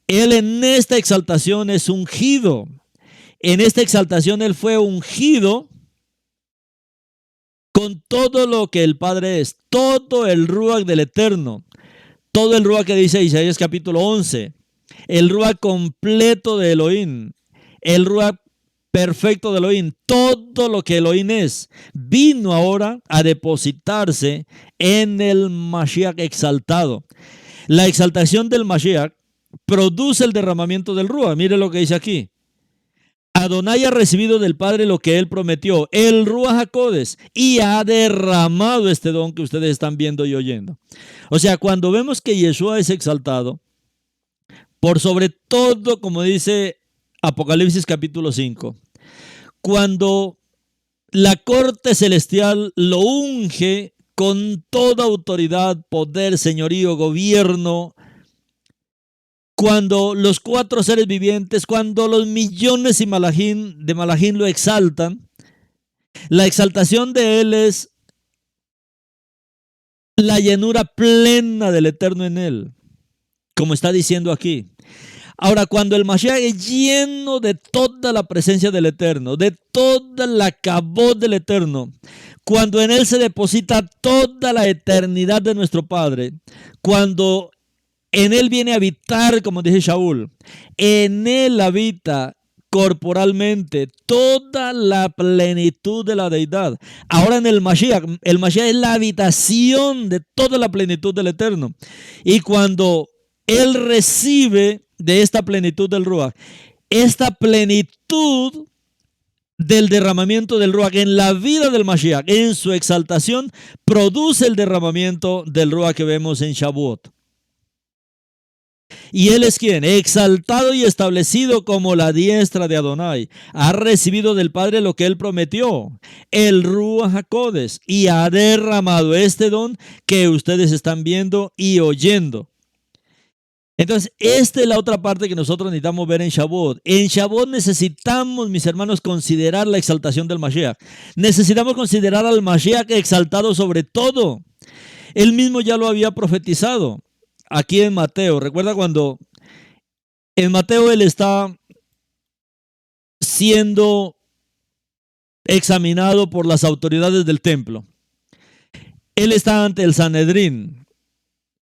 Él en esta exaltación es ungido. En esta exaltación Él fue ungido con todo lo que el Padre es, todo el Ruach del Eterno, todo el Ruach que dice Isaías capítulo 11, el Ruach completo de Elohim, el Ruach perfecto de Elohim, todo lo que Elohim es, vino ahora a depositarse en el Mashiach exaltado. La exaltación del Mashiach produce el derramamiento del Ruach. Mire lo que dice aquí. Adonai ha recibido del Padre lo que Él prometió, el Ruach HaKodesh, y ha derramado este don que ustedes están viendo y oyendo. O sea, cuando vemos que Yeshua es exaltado, por sobre todo, como dice Apocalipsis capítulo 5, Cuando la corte celestial lo unge con toda autoridad, poder, señorío, gobierno, cuando los cuatro seres vivientes, cuando los millones de Malachim lo exaltan, la exaltación de él es la llenura plena del Eterno en él, como está diciendo aquí. Ahora, cuando el Mashiach es lleno de toda la presencia del Eterno, de toda la kabod del Eterno, cuando en él se deposita toda la eternidad de nuestro Padre, cuando en él viene a habitar, como dije Shaul, en él habita corporalmente toda la plenitud de la deidad. Ahora en el Mashiach es la habitación de toda la plenitud del Eterno. Y cuando él recibe de esta plenitud del Ruach, esta plenitud del derramamiento del Ruach en la vida del Mashiach, en su exaltación, produce el derramamiento del Ruach que vemos en Shavuot. ¿Y él es quien? Exaltado y establecido como la diestra de Adonai. Ha recibido del Padre lo que él prometió, el Ruach HaKodesh, y ha derramado este don que ustedes están viendo y oyendo. Entonces, esta es la otra parte que nosotros necesitamos ver en Shavuot. En Shavuot necesitamos, mis hermanos, considerar la exaltación del Mashiach. Necesitamos considerar al Mashiach exaltado sobre todo. Él mismo ya lo había profetizado aquí en Mateo. Recuerda cuando en Mateo él está siendo examinado por las autoridades del templo. Él está ante el Sanedrín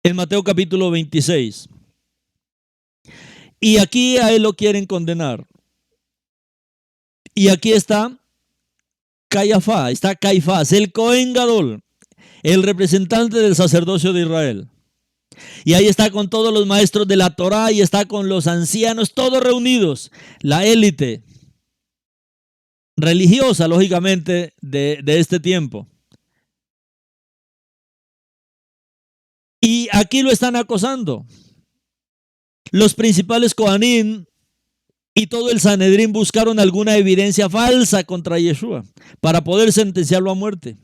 en Mateo capítulo 26. Y aquí a él lo quieren condenar. Y aquí está Caifás, el Cohen Gadol, el representante del sacerdocio de Israel. Y ahí está con todos los maestros de la Torá y está con los ancianos, todos reunidos, la élite religiosa, lógicamente, de este tiempo. Y aquí lo están acosando. Los principales Kohanim y todo el Sanedrín buscaron alguna evidencia falsa contra Yeshua para poder sentenciarlo a muerte.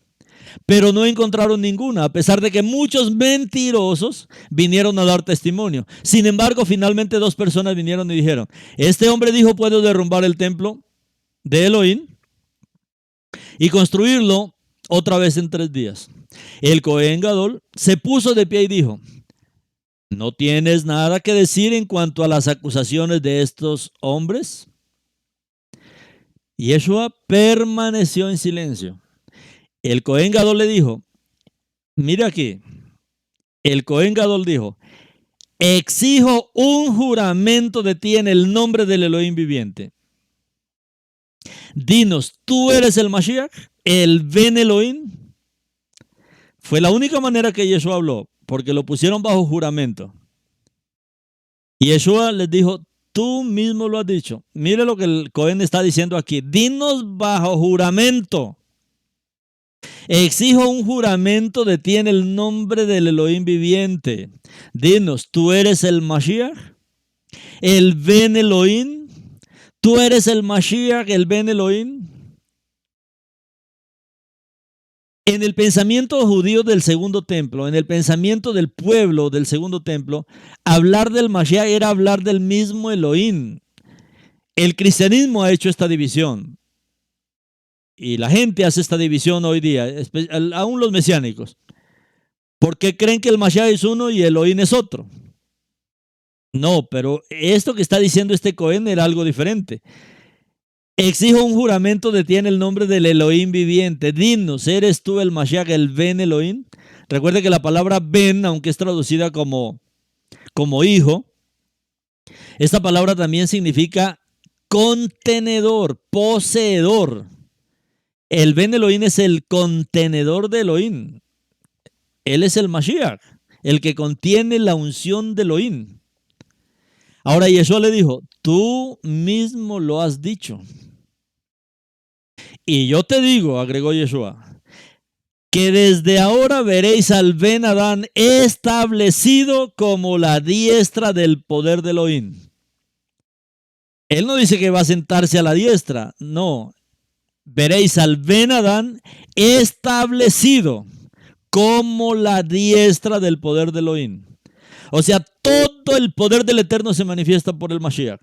Pero no encontraron ninguna, a pesar de que muchos mentirosos vinieron a dar testimonio. Sin embargo, finalmente 2 personas vinieron y dijeron: este hombre dijo, puedo derrumbar el templo de Elohim y construirlo otra vez en 3 días. El Cohen Gadol se puso de pie y dijo: ¿no tienes nada que decir en cuanto a las acusaciones de estos hombres? Yeshua permaneció en silencio. El Cohen Gadol le dijo: mira aquí. El Cohen Gadol dijo: exijo un juramento de ti en el nombre del Elohim viviente. Dinos, ¿tú eres el Mashiach, el Ben Elohim? Fue la única manera que Yeshua habló, porque lo pusieron bajo juramento. Y Yeshua les dijo: tú mismo lo has dicho. Mire lo que el Cohen está diciendo aquí. Dinos bajo juramento. Exijo un juramento de ti en el nombre del Elohim viviente. Dinos, ¿tú eres el Mashiach, el Ben Elohim? ¿Tú eres el Mashiach, el Ben Elohim? En el pensamiento judío del segundo templo, en el pensamiento del pueblo del segundo templo, hablar del Mashiach era hablar del mismo Elohim. El cristianismo ha hecho esta división. Y la gente hace esta división hoy día, aún los mesiánicos. Porque creen que el Mashiach es uno y Elohim es otro. No, pero esto que está diciendo este Cohen era algo diferente. Exijo un juramento de ti en el nombre del Elohim viviente. Dinos, ¿eres tú el Mashiach, el Ben Elohim? Recuerde que la palabra Ben, aunque es traducida como hijo, esta palabra también significa contenedor, poseedor. El Ben Elohim es el contenedor de Elohim. Él es el Mashiach, el que contiene la unción de Elohim. Ahora Yeshua le dijo: tú mismo lo has dicho. Y yo te digo, agregó Yeshua, que desde ahora veréis al Ben Adán establecido como la diestra del poder de Elohim. Él no dice que va a sentarse a la diestra, no. Veréis al Ben Adán establecido como la diestra del poder de Elohim. O sea, todo el poder del Eterno se manifiesta por el Mashiach.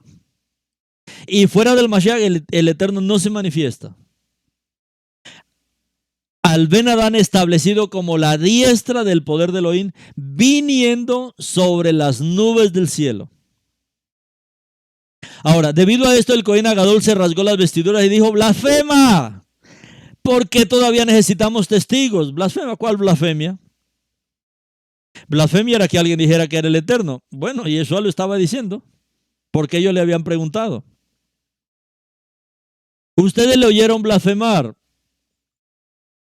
Y fuera del Mashiach, el Eterno no se manifiesta. Al Ben Adán establecido como la diestra del poder de Elohim, viniendo sobre las nubes del cielo. Ahora, debido a esto, el Cohen Agadol se rasgó las vestiduras y dijo: blasfema, porque todavía necesitamos testigos. Blasfema, ¿cuál blasfemia? Blasfemia era que alguien dijera que era el Eterno. Bueno, y Yeshua lo estaba diciendo, porque ellos le habían preguntado. Ustedes le oyeron blasfemar,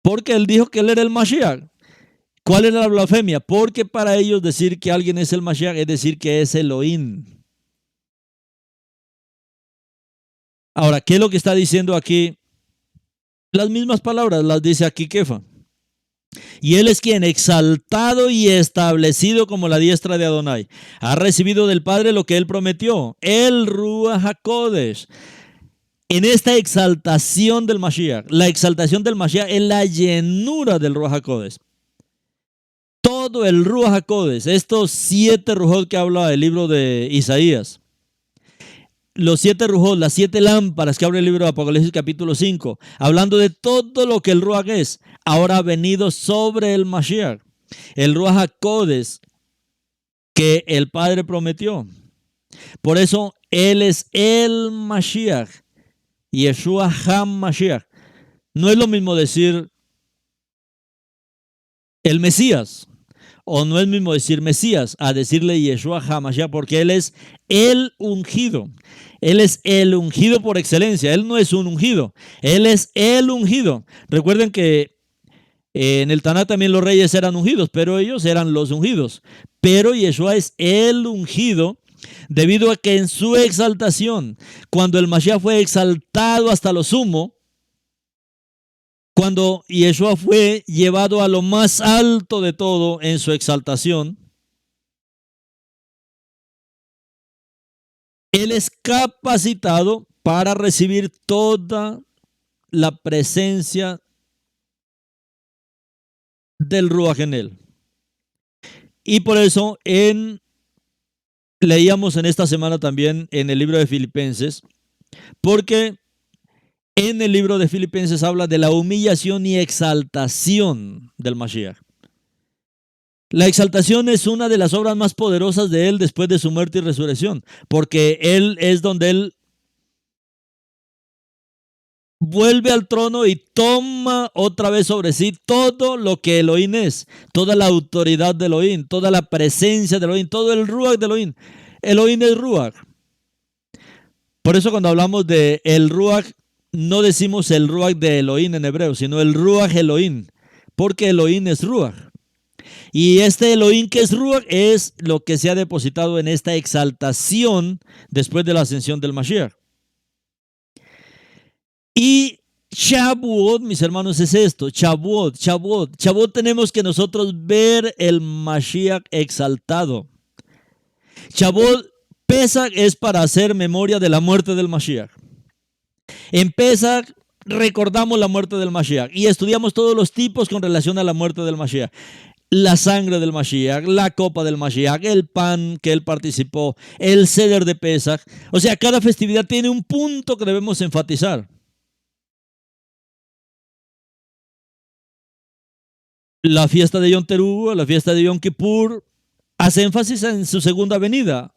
porque él dijo que él era el Mashiach. ¿Cuál era la blasfemia? Porque para ellos decir que alguien es el Mashiach es decir que es Elohim. Ahora, ¿qué es lo que está diciendo aquí? Las mismas palabras las dice aquí Kefa. Y él es quien, exaltado y establecido como la diestra de Adonai, ha recibido del Padre lo que él prometió, el Ruach HaKodesh. En esta exaltación del Mashiach, la exaltación del Mashiach es la llenura del Ruach HaKodesh. Todo el Ruach HaKodesh, estos 7 Rujot que habla el libro de Isaías, los 7 Rujot, las 7 lámparas que abre el libro de Apocalipsis capítulo 5, hablando de todo lo que el Ruach es, ahora ha venido sobre el Mashiach, el Ruach HaKodesh que el Padre prometió. Por eso él es el Mashiach, Yeshua HaMashiach. No es lo mismo decir el Mesías, o no es lo mismo decir Mesías a decirle Yeshua HaMashiach, porque él es el ungido. Él es el ungido por excelencia. Él no es un ungido, él es el ungido. Recuerden que en el Taná también los reyes eran ungidos, pero ellos eran los ungidos. Pero Yeshua es el ungido, debido a que en su exaltación, cuando el Mashiach fue exaltado hasta lo sumo, cuando Yeshua fue llevado a lo más alto de todo en su exaltación, él es capacitado para recibir toda la presencia del Ruach en él. Y por eso leíamos en esta semana también en el libro de Filipenses, porque en el libro de Filipenses habla de la humillación y exaltación del Mashiach. La exaltación es una de las obras más poderosas de él después de su muerte y resurrección, porque él es donde él vuelve al trono y toma otra vez sobre sí todo lo que Elohim es, toda la autoridad de Elohim, toda la presencia de Elohim, todo el Ruach de Elohim. Elohim es Ruach. Por eso cuando hablamos de el Ruach, no decimos el Ruach de Elohim en hebreo, sino el Ruach Elohim, porque Elohim es Ruach. Y este Elohim que es Ruach es lo que se ha depositado en esta exaltación después de la ascensión del Mashiach. Y Shavuot, mis hermanos, es esto, Shavuot tenemos que nosotros ver el Mashiach exaltado. Shavuot, Pesach es para hacer memoria de la muerte del Mashiach. En Pesach recordamos la muerte del Mashiach y estudiamos todos los tipos con relación a la muerte del Mashiach. La sangre del Mashiach, la copa del Mashiach, el pan que él participó, el ceder de Pesach. O sea, cada festividad tiene un punto que debemos enfatizar. La fiesta de Yom Teruah, la fiesta de Yom Kippur, hace énfasis en su segunda venida.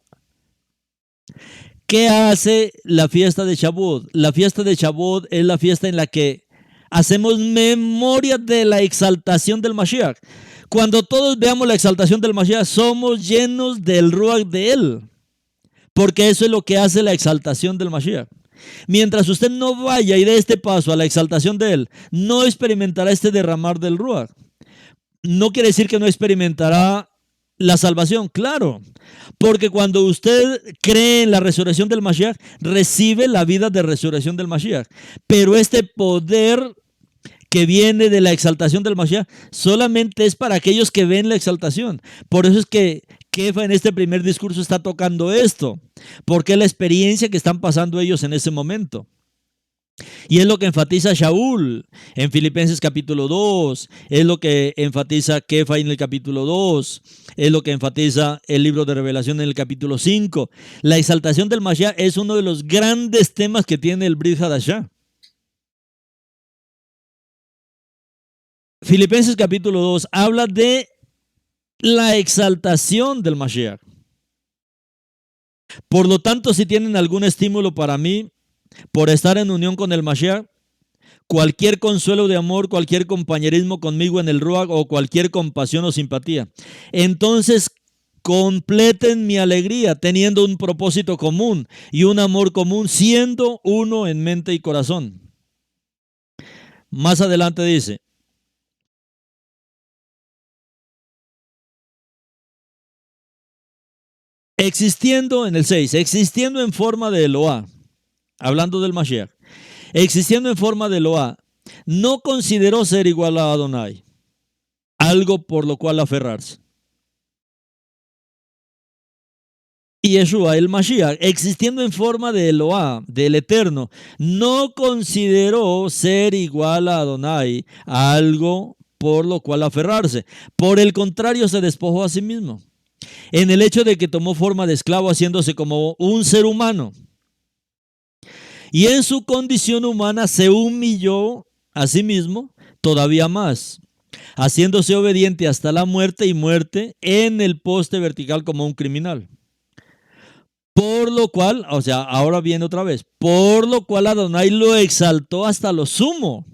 ¿Qué hace la fiesta de Shavuot? La fiesta de Shavuot es la fiesta en la que hacemos memoria de la exaltación del Mashiach. Cuando todos veamos la exaltación del Mashiach, somos llenos del Ruach de él, porque eso es lo que hace la exaltación del Mashiach. Mientras usted no vaya y dé este paso a la exaltación de él, no experimentará este derramar del Ruach. No quiere decir que no experimentará la salvación, claro, porque cuando usted cree en la resurrección del Mashiach, recibe la vida de resurrección del Mashiach. Pero este poder que viene de la exaltación del Mashiach solamente es para aquellos que ven la exaltación. Por eso es que Kefa en este primer discurso está tocando esto, porque es la experiencia que están pasando ellos en ese momento. Y es lo que enfatiza Shaul en Filipenses capítulo 2, es lo que enfatiza Kefa en el capítulo 2, es lo que enfatiza el libro de Revelación en el capítulo 5. La exaltación del Mashiach es uno de los grandes temas que tiene el Brit Hadashah. Filipenses capítulo 2 habla de la exaltación del Mashiach. Por lo tanto, si tienen algún estímulo para mí por estar en unión con el Mashiach, cualquier consuelo de amor, cualquier compañerismo conmigo en el Ruach o cualquier compasión o simpatía, entonces completen mi alegría teniendo un propósito común y un amor común, siendo uno en mente y corazón. Más adelante dice, existiendo en el 6, existiendo en forma de Eloah, hablando del Mashiach, existiendo en forma de Eloah, no consideró ser igual a Adonai, algo por lo cual aferrarse. Y Yeshua, el Mashiach, existiendo en forma de Eloah, del Eterno, no consideró ser igual a Adonai, algo por lo cual aferrarse. Por el contrario, se despojó a sí mismo, en el hecho de que tomó forma de esclavo, haciéndose como un ser humano. Y en su condición humana se humilló a sí mismo todavía más, haciéndose obediente hasta la muerte y muerte en el poste vertical como un criminal. Por lo cual, o sea, ahora viene otra vez, por lo cual Adonai lo exaltó hasta lo sumo.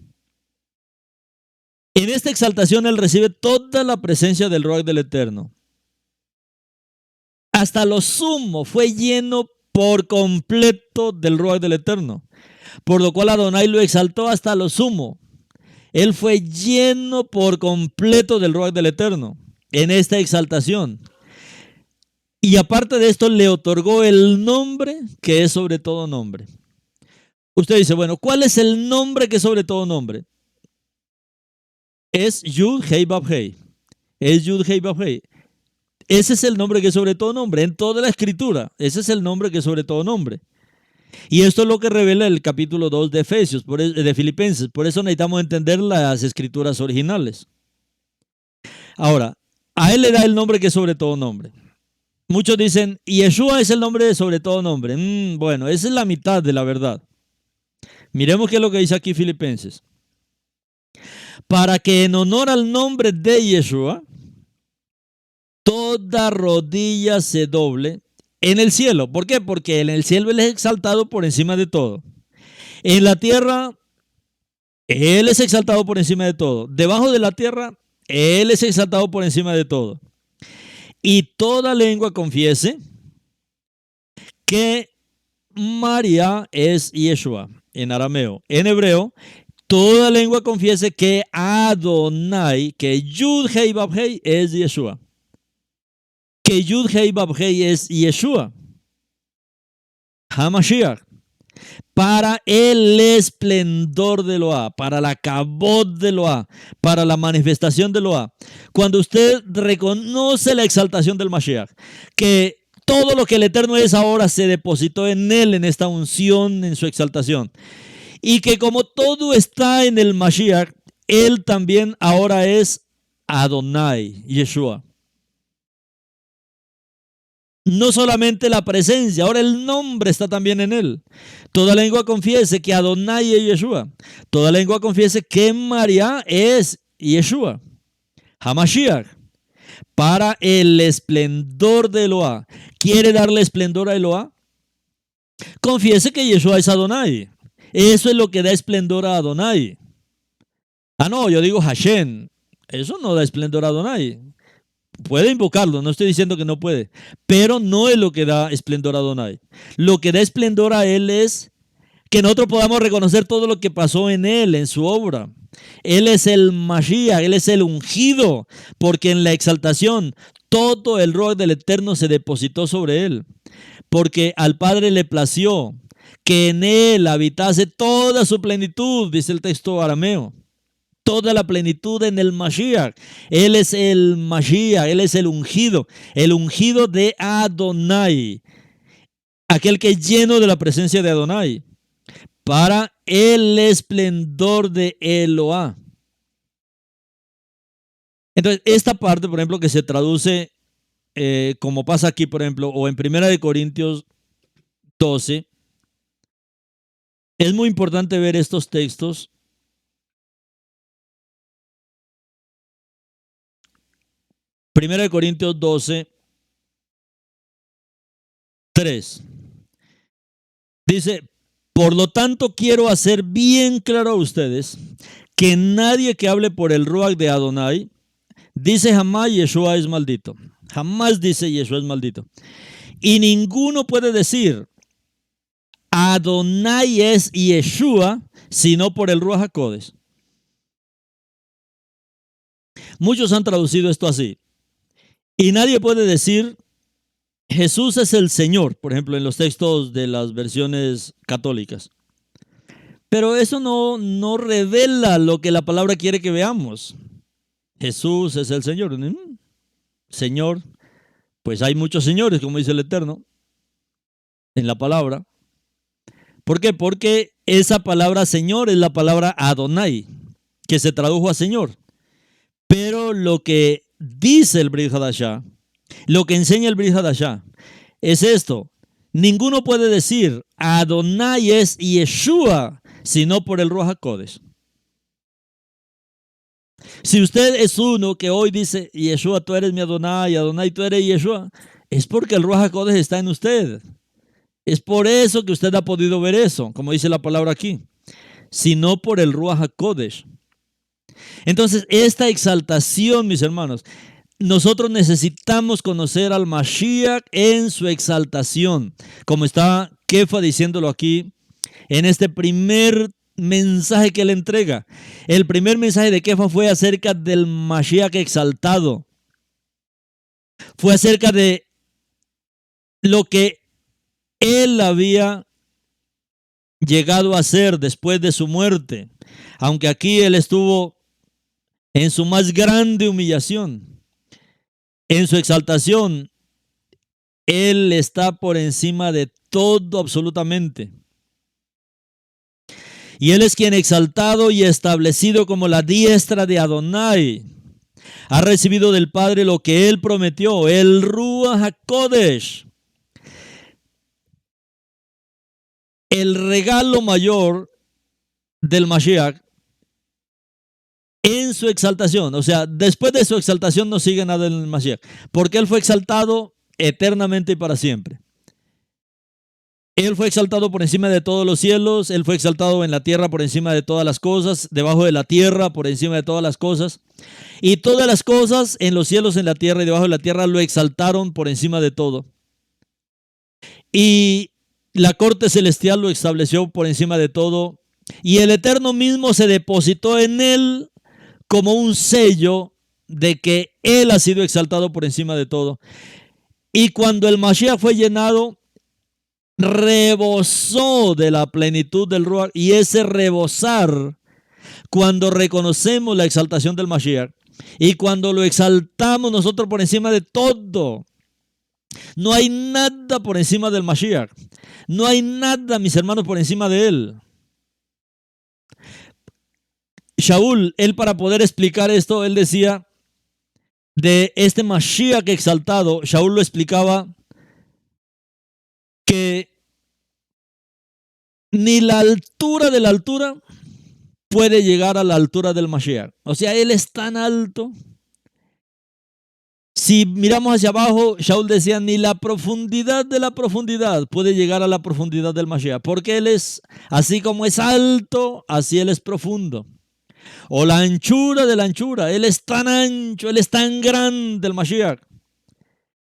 En esta exaltación él recibe toda la presencia del Ruach del Eterno. Hasta lo sumo fue lleno por completo del Ruach del Eterno. Por lo cual Adonai lo exaltó hasta lo sumo. Él fue lleno por completo del Ruach del Eterno en esta exaltación. Y aparte de esto, le otorgó el nombre que es sobre todo nombre. Usted dice, bueno, ¿cuál es el nombre que es sobre todo nombre? Es Yud Hei Vav Hei. Es Yud Hei Vav Hei. Ese es el nombre que es sobre todo nombre. En toda la escritura, ese es el nombre que es sobre todo nombre. Y esto es lo que revela el capítulo 2 de Efesios, de Filipenses. Por eso necesitamos entender las escrituras originales. Ahora, a él le da el nombre que es sobre todo nombre. Muchos dicen, Yeshua es el nombre sobre todo nombre. Bueno, esa es la mitad de la verdad. Miremos qué es lo que dice aquí Filipenses. Para que en honor al nombre de Yeshua, toda rodilla se doble en el cielo. ¿Por qué? Porque en el cielo Él es exaltado por encima de todo. En la tierra, Él es exaltado por encima de todo. Debajo de la tierra, Él es exaltado por encima de todo. Y toda lengua confiese que María es Yeshua en arameo. En hebreo, toda lengua confiese que Adonai, que Yud Hei Vav Hei es Yeshua. Que Yud Hei Vav Hei es Yeshua. HaMashiach. Para el esplendor de Eloah, para la kabod de Eloah, para la manifestación de Eloah. Cuando usted reconoce la exaltación del Mashiach, que todo lo que el Eterno es ahora se depositó en él, en esta unción, en su exaltación. Y que como todo está en el Mashiach, él también ahora es Adonai, Yeshua. No solamente la presencia, ahora el nombre está también en él. Toda lengua confiese que Adonai es Yeshua. Toda lengua confiese que María es Yeshua. HaMashiach. Para el esplendor de Eloah. ¿Quiere darle esplendor a Eloah? Confiese que Yeshua es Adonai. Eso es lo que da esplendor a Adonai. No, yo digo Hashem. Eso no da esplendor a Adonai. Puede invocarlo, no estoy diciendo que no puede, pero no es lo que da esplendor a Adonai. Lo que da esplendor a él es que nosotros podamos reconocer todo lo que pasó en él, en su obra. Él es el Mashiach, él es el ungido, porque en la exaltación todo el Ruach del Eterno se depositó sobre él, porque al Padre le plació que en él habitase toda su plenitud, dice el texto arameo. toda la plenitud en el Mashiach. Él es el Mashiach, Él es el ungido de Adonai, aquel que es lleno de la presencia de Adonai, para el esplendor de Eloah. Entonces, esta parte, por ejemplo, que se traduce como pasa aquí, por ejemplo, o en 1 Corintios 12, es muy importante ver estos textos. 1 Corintios 12, 3. Dice, por lo tanto quiero hacer bien claro a ustedes que nadie que hable por el Ruach de Adonai dice jamás Yeshua es maldito. Jamás dice Yeshua es maldito. Y ninguno puede decir Adonai es Yeshua sino por el Ruach HaKodesh. Muchos han traducido esto así. Y nadie puede decir Jesús es el Señor, por ejemplo, en los textos de las versiones católicas. Pero eso no revela lo que la palabra quiere que veamos. Jesús es el Señor. Señor, pues hay muchos señores, como dice el Eterno, en la palabra. ¿Por qué? Porque esa palabra Señor es la palabra Adonai, que se tradujo a Señor. Pero lo que dice el Brit Hadashah, lo que enseña el Brit Hadashah, es esto. Ninguno puede decir Adonai es Yeshua, sino por el Ruach HaKodesh. Si usted es uno que hoy dice Yeshua, tú eres mi Adonai, Adonai, tú eres Yeshua, es porque el Ruach HaKodesh está en usted. Es por eso que usted ha podido ver eso, como dice la palabra aquí, sino por el Ruach HaKodesh. Entonces, esta exaltación, mis hermanos, nosotros necesitamos conocer al Mashiach en su exaltación, como está Kefa diciéndolo aquí, en este primer mensaje que él entrega. El primer mensaje de Kefa fue acerca del Mashiach exaltado. Fue acerca de lo que él había llegado a ser después de su muerte. Aunque aquí él estuvo en su más grande humillación, en su exaltación, él está por encima de todo absolutamente. Y él es quien exaltado y establecido como la diestra de Adonai ha recibido del Padre lo que él prometió, el Ruach HaKodesh. El regalo mayor del Mashiach en su exaltación. O sea, después de su exaltación no sigue nada en el Mashiach, porque él fue exaltado eternamente y para siempre. Él fue exaltado por encima de todos los cielos, él fue exaltado en la tierra por encima de todas las cosas, debajo de la tierra por encima de todas las cosas, y todas las cosas en los cielos, en la tierra y debajo de la tierra lo exaltaron por encima de todo. Y la corte celestial lo estableció por encima de todo, y el Eterno mismo se depositó en él como un sello de que él ha sido exaltado por encima de todo. Y cuando el Mashiach fue llenado, rebosó de la plenitud del Ruach, y ese rebosar, cuando reconocemos la exaltación del Mashiach y cuando lo exaltamos nosotros por encima de todo, no hay nada por encima del Mashiach, no hay nada, mis hermanos, por encima de él. Shaul, él para poder explicar esto, él decía de este Mashiach exaltado, Shaul lo explicaba que ni la altura de la altura puede llegar a la altura del Mashiach. O sea, él es tan alto. Si miramos hacia abajo, Shaul decía, ni la profundidad de la profundidad puede llegar a la profundidad del Mashiach, porque él es, así como es alto, así él es profundo. O la anchura de la anchura, él es tan ancho, él es tan grande el Mashiach.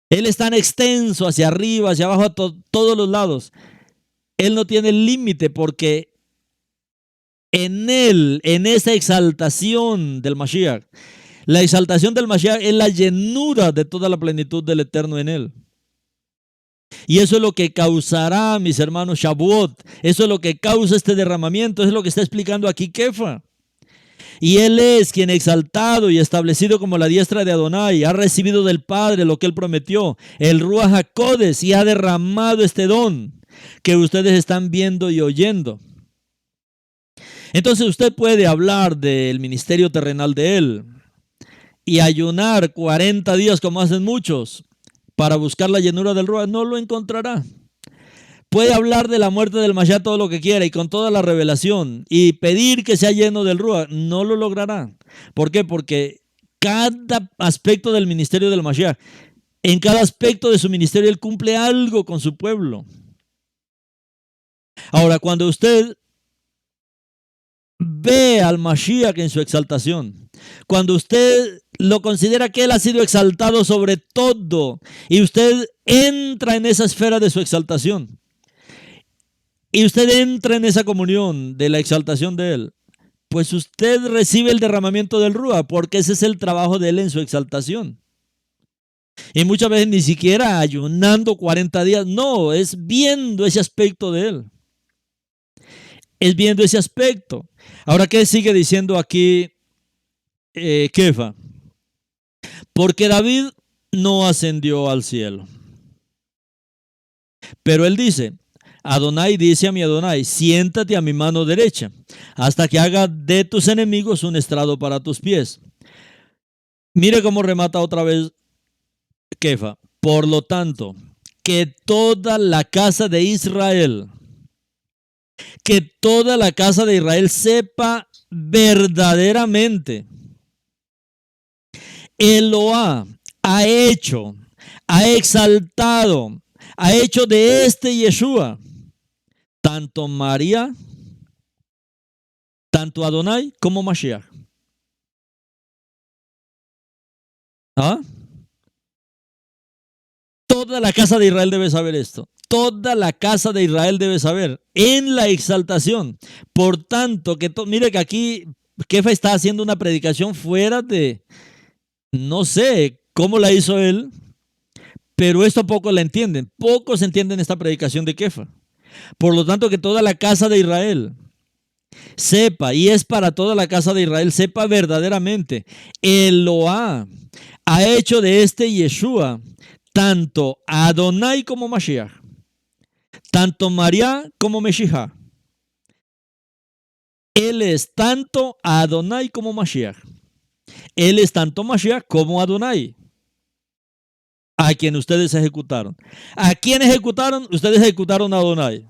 Él es tan extenso hacia arriba, hacia abajo, a todos los lados. Él no tiene límite porque en él, en esa exaltación del Mashiach, la exaltación del Mashiach es la llenura de toda la plenitud del Eterno en él. Y eso es lo que causará, mis hermanos, Shavuot. Eso es lo que causa este derramamiento. Eso es lo que está explicando aquí Kefa. Y él es quien exaltado y establecido como la diestra de Adonai ha recibido del Padre lo que él prometió, el Ruach HaKodes, y ha derramado este don que ustedes están viendo y oyendo. Entonces usted puede hablar del ministerio terrenal de él y ayunar 40 días como hacen muchos para buscar la llenura del Ruach, no lo encontrará. Puede hablar de la muerte del Mashiach todo lo que quiera y con toda la revelación y pedir que sea lleno del Ruach, no lo logrará. ¿Por qué? Porque cada aspecto del ministerio del Mashiach, en cada aspecto de su ministerio, él cumple algo con su pueblo. Ahora, cuando usted ve al Mashiach en su exaltación, cuando usted lo considera que él ha sido exaltado sobre todo y usted entra en esa esfera de su exaltación y usted entra en esa comunión de la exaltación de él, pues usted recibe el derramamiento del Ruach, porque ese es el trabajo de él en su exaltación. Y muchas veces ni siquiera ayunando 40 días, no, es viendo ese aspecto de él. Es viendo ese aspecto. Ahora, ¿qué sigue diciendo aquí Kefa? Porque David no ascendió al cielo. Pero él dice, Adonai dice a mi Adonai, siéntate a mi mano derecha, hasta que haga de tus enemigos un estrado para tus pies. Mire cómo remata otra vez Kefa. Por lo tanto, que toda la casa de Israel, sepa verdaderamente, Eloá ha hecho, ha exaltado, ha hecho de este Yeshua, tanto María, tanto Adonai como Mashiach. ¿Ah? Toda la casa de Israel debe saber esto. Toda la casa de Israel debe saber en la exaltación. Por tanto, mire que aquí Kefa está haciendo una predicación fuera de, no sé cómo la hizo él, pero esto pocos la entienden. Pocos entienden esta predicación de Kefa. Por lo tanto, que toda la casa de Israel sepa, y es para toda la casa de Israel, sepa verdaderamente, Eloá ha hecho de este Yeshua tanto Adonai como Mashiach, tanto María como Meshiach. Él es tanto Adonai como Mashiach. Él es tanto Mashiach como Adonai, a quien ustedes ejecutaron. ¿A quién ejecutaron? Ustedes ejecutaron a Adonai.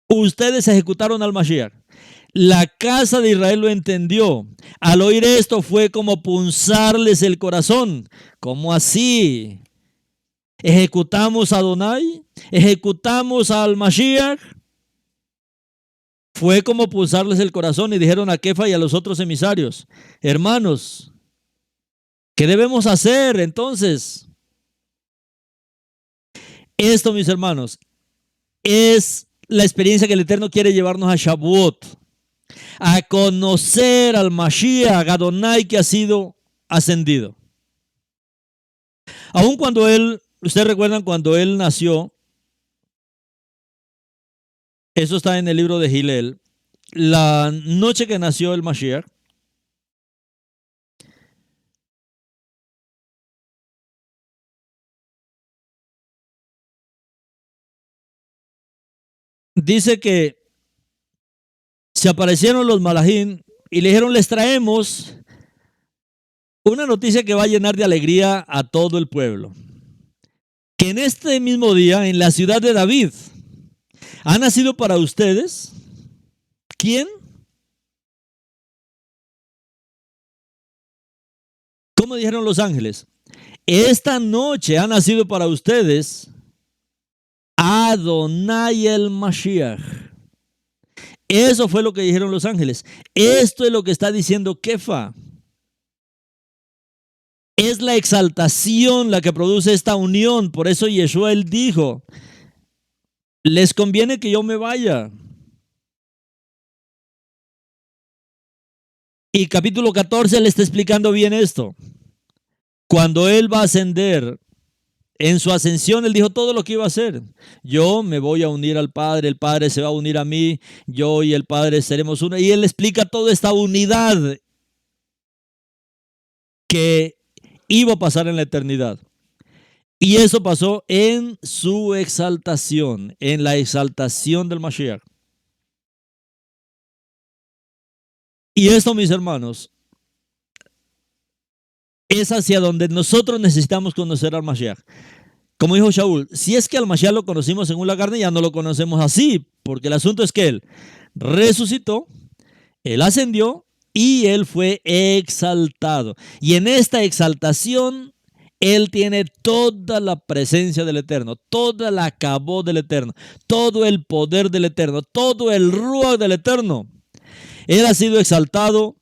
Ustedes ejecutaron al Mashiach. La casa de Israel lo entendió. Al oír esto fue como punzarles el corazón. ¿Cómo así? ¿Ejecutamos a Adonai? ¿Ejecutamos al Mashiach? Fue como punzarles el corazón y dijeron a Kefa y a los otros emisarios, hermanos, ¿qué debemos hacer entonces? Esto, mis hermanos, es la experiencia que el Eterno quiere llevarnos a Shavuot, a conocer al Mashiach, Adonai, que ha sido ascendido. Aun cuando ustedes recuerdan cuando él nació, eso está en el libro de Gilel, la noche que nació el Mashiach, dice que se aparecieron los malajín y le dijeron, les traemos una noticia que va a llenar de alegría a todo el pueblo. Que en este mismo día, en la ciudad de David, ha nacido para ustedes, ¿quién? ¿Cómo dijeron los ángeles? Esta noche ha nacido para ustedes Adonai el Mashiach. Eso fue lo que dijeron los ángeles. Esto es lo que está diciendo Kefa. Es la exaltación la que produce esta unión. Por eso Yeshua él dijo, les conviene que yo me vaya. Y capítulo 14 le está explicando bien esto. Cuando él va a ascender, En su ascensión, él dijo todo lo que iba a hacer. Yo me voy a unir al Padre, el Padre se va a unir a mí, yo y el Padre seremos uno. Y él explica toda esta unidad que iba a pasar en la eternidad. Y eso pasó en su exaltación, en la exaltación del Mashiach. Y esto, mis hermanos, es hacia donde nosotros necesitamos conocer al Mashiach. Como dijo Shaul, si es que al Mashiach lo conocimos según la carne, ya no lo conocemos así, porque el asunto es que él resucitó, él ascendió y él fue exaltado. Y en esta exaltación, él tiene toda la presencia del Eterno, toda la cabó del Eterno, todo el poder del Eterno, todo el ruach del Eterno. Él ha sido exaltado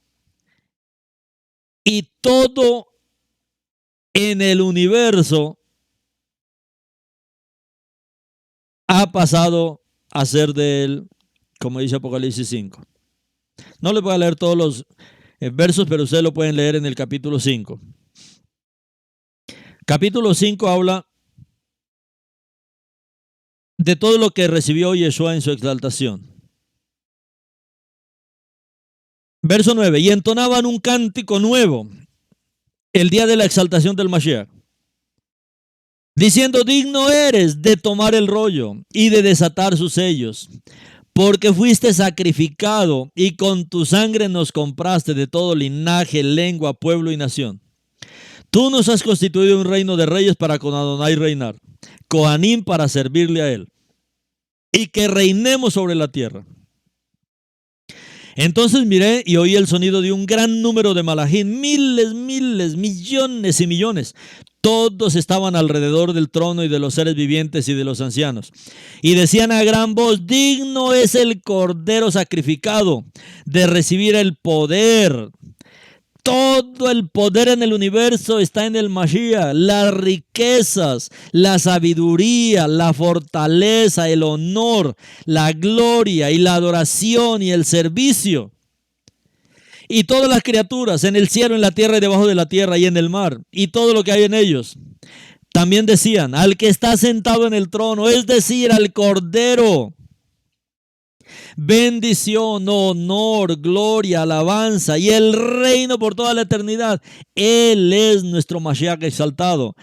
y todo en el universo ha pasado a ser de él, como dice Apocalipsis 5. No les voy a leer todos los versos, pero ustedes lo pueden leer en el capítulo 5. Capítulo 5 habla de todo lo que recibió Yeshua en su exaltación. Verso 9, y entonaban un cántico nuevo el día de la exaltación del Mashiach, diciendo, digno eres de tomar el rollo y de desatar sus sellos, porque fuiste sacrificado y con tu sangre nos compraste de todo linaje, lengua, pueblo y nación. Tú nos has constituido un reino de reyes para con Adonai reinar, Coanim para servirle a él, y que reinemos sobre la tierra. Entonces miré y oí el sonido de un gran número de malajim, miles, millones y millones. Todos estaban alrededor del trono y de los seres vivientes y de los ancianos. Y decían a gran voz, digno es el Cordero sacrificado de recibir el poder. Todo el poder en el universo está en el Mashiach. Las riquezas, la sabiduría, la fortaleza, el honor, la gloria y la adoración y el servicio. Y todas las criaturas en el cielo, en la tierra y debajo de la tierra y en el mar. Y todo lo que hay en ellos. También decían, al que está sentado en el trono, es decir, al Cordero. Bendición, honor, gloria, alabanza y el reino por toda la eternidad. Él es nuestro Mashiach exaltado,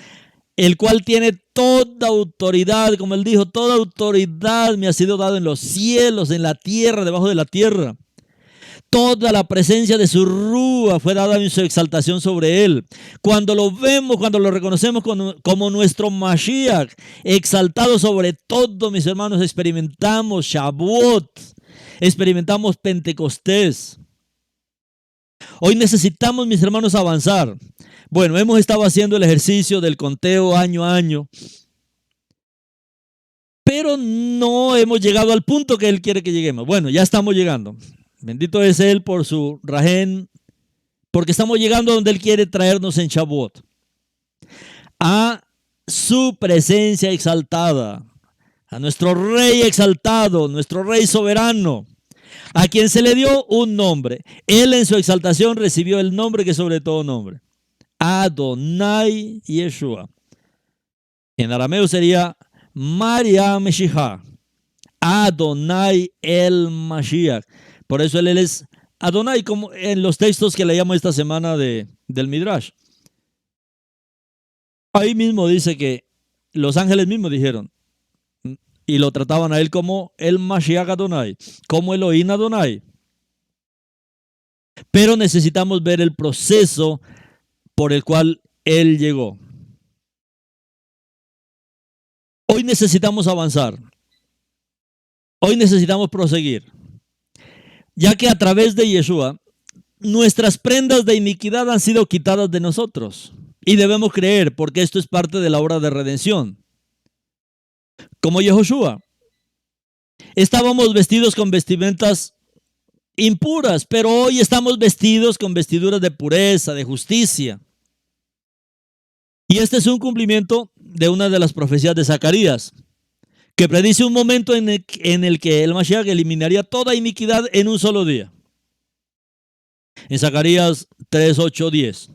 el cual tiene toda autoridad, como él dijo, toda autoridad me ha sido dada en los cielos, en la tierra, debajo de la tierra. Toda la presencia de su Rúa fue dada en su exaltación sobre él. Cuando lo vemos, cuando lo reconocemos como nuestro Mashiach, exaltado sobre todo, mis hermanos, experimentamos Shavuot, experimentamos Pentecostés. Hoy necesitamos, mis hermanos, avanzar. Bueno, hemos estado haciendo el ejercicio del conteo año a año, pero no hemos llegado al punto que él quiere que lleguemos. Bueno, ya estamos llegando. Bendito es él por su rajén, porque estamos llegando a donde él quiere traernos en Shavuot, a su presencia exaltada, a nuestro rey exaltado, nuestro rey soberano, a quien se le dio un nombre. Él en su exaltación recibió el nombre que es sobre todo nombre, Adonai Yeshua. En arameo sería Maria Meshihah, Adonai el Mashiach. Por eso él es Adonai, como en los textos que leíamos esta semana del Midrash. Ahí mismo dice que los ángeles mismos dijeron y lo trataban a él como el Mashiach Adonai, como Elohim Adonai. Pero necesitamos ver el proceso por el cual él llegó. Hoy necesitamos avanzar. Hoy necesitamos proseguir. Ya que a través de Yeshua, nuestras prendas de iniquidad han sido quitadas de nosotros. Y debemos creer, porque esto es parte de la obra de redención. Como Yehoshua, estábamos vestidos con vestimentas impuras, pero hoy estamos vestidos con vestiduras de pureza, de justicia. Y este es un cumplimiento de una de las profecías de Zacarías, que predice un momento en el que el Mashiach eliminaría toda iniquidad en un solo día. En Zacarías 3, 8, 10.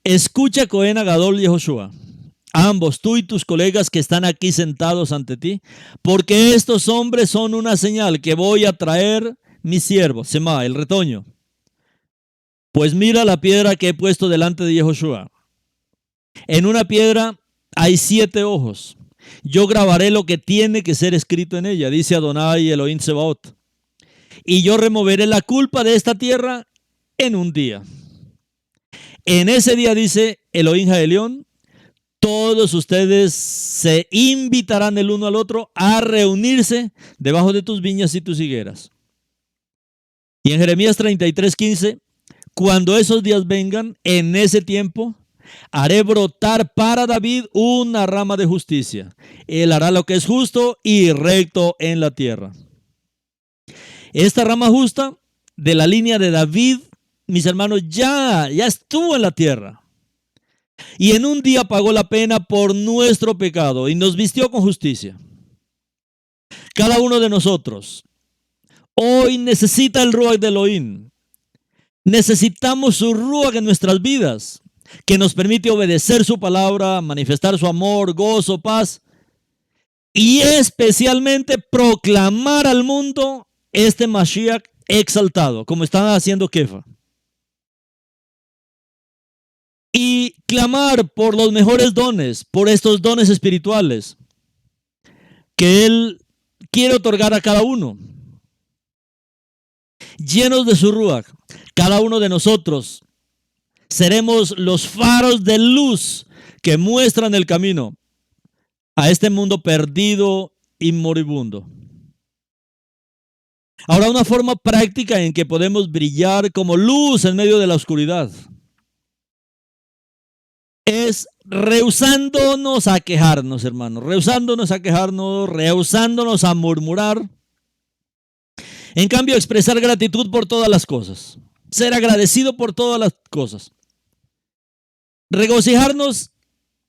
Escucha Cohen Agadol Yehoshua. ambos, tú y tus colegas que están aquí sentados ante ti, porque estos hombres son una señal que voy a traer mi siervo, Semá, el retoño. Pues mira la piedra que he puesto delante de Yehoshua. En una piedra hay 7 ojos. Yo grabaré lo que tiene que ser escrito en ella, dice Adonai Elohim Sebaot. Y yo removeré la culpa de esta tierra en un día. En ese día, dice Elohim Jaelión, todos ustedes se invitarán el uno al otro a reunirse debajo de tus viñas y tus higueras. Y en Jeremías 33:15, cuando esos días vengan, en ese tiempo, haré brotar para David una rama de justicia. Él hará lo que es justo y recto en la tierra. Esta rama justa de la línea de David, mis hermanos, ya estuvo en la tierra. Y en un día pagó la pena por nuestro pecado y nos vistió con justicia. Cada uno de nosotros hoy necesita el Ruach de Elohim. Necesitamos su Ruach en nuestras vidas, que nos permite obedecer su palabra, manifestar su amor, gozo, paz y especialmente proclamar al mundo este Mashiach exaltado, como está haciendo Kefa. Y clamar por los mejores dones, por estos dones espirituales que Él quiere otorgar a cada uno. Llenos de su Ruach, cada uno de nosotros seremos los faros de luz que muestran el camino a este mundo perdido y moribundo. Ahora, una forma práctica en que podemos brillar como luz en medio de la oscuridad es rehusándonos a quejarnos, hermanos, rehusándonos a quejarnos, rehusándonos a murmurar. En cambio, expresar gratitud por todas las cosas, ser agradecido por todas las cosas. Regocijarnos,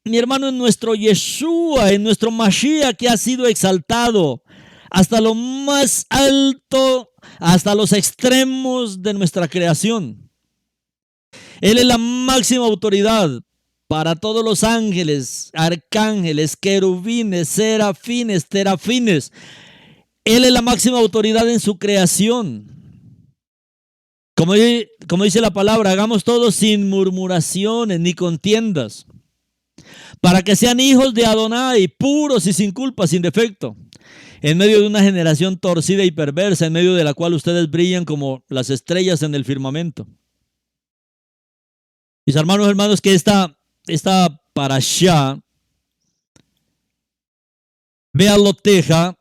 mi hermano, en nuestro Yeshua, en nuestro Mashiach que ha sido exaltado hasta lo más alto, hasta los extremos de nuestra creación. Él es la máxima autoridad para todos los ángeles, arcángeles, querubines, serafines, terafines. Él es la máxima autoridad en su creación. Como dice la palabra, hagamos todo sin murmuraciones ni contiendas, para que sean hijos de Adonai, puros y sin culpa, sin defecto, en medio de una generación torcida y perversa, en medio de la cual ustedes brillan como las estrellas en el firmamento. Mis hermanos, que esta parashá, Bealoteja,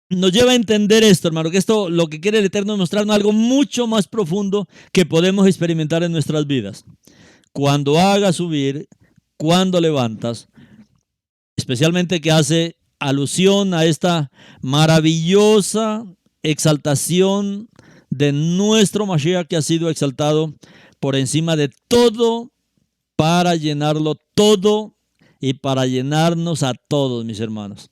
nos lleva a entender esto, hermano, que esto lo que quiere el Eterno es mostrarnos algo mucho más profundo que podemos experimentar en nuestras vidas. Cuando hagas subir, cuando levantas, especialmente que hace alusión a esta maravillosa exaltación de nuestro Mashiach que ha sido exaltado por encima de todo para llenarlo todo y para llenarnos a todos, mis hermanos.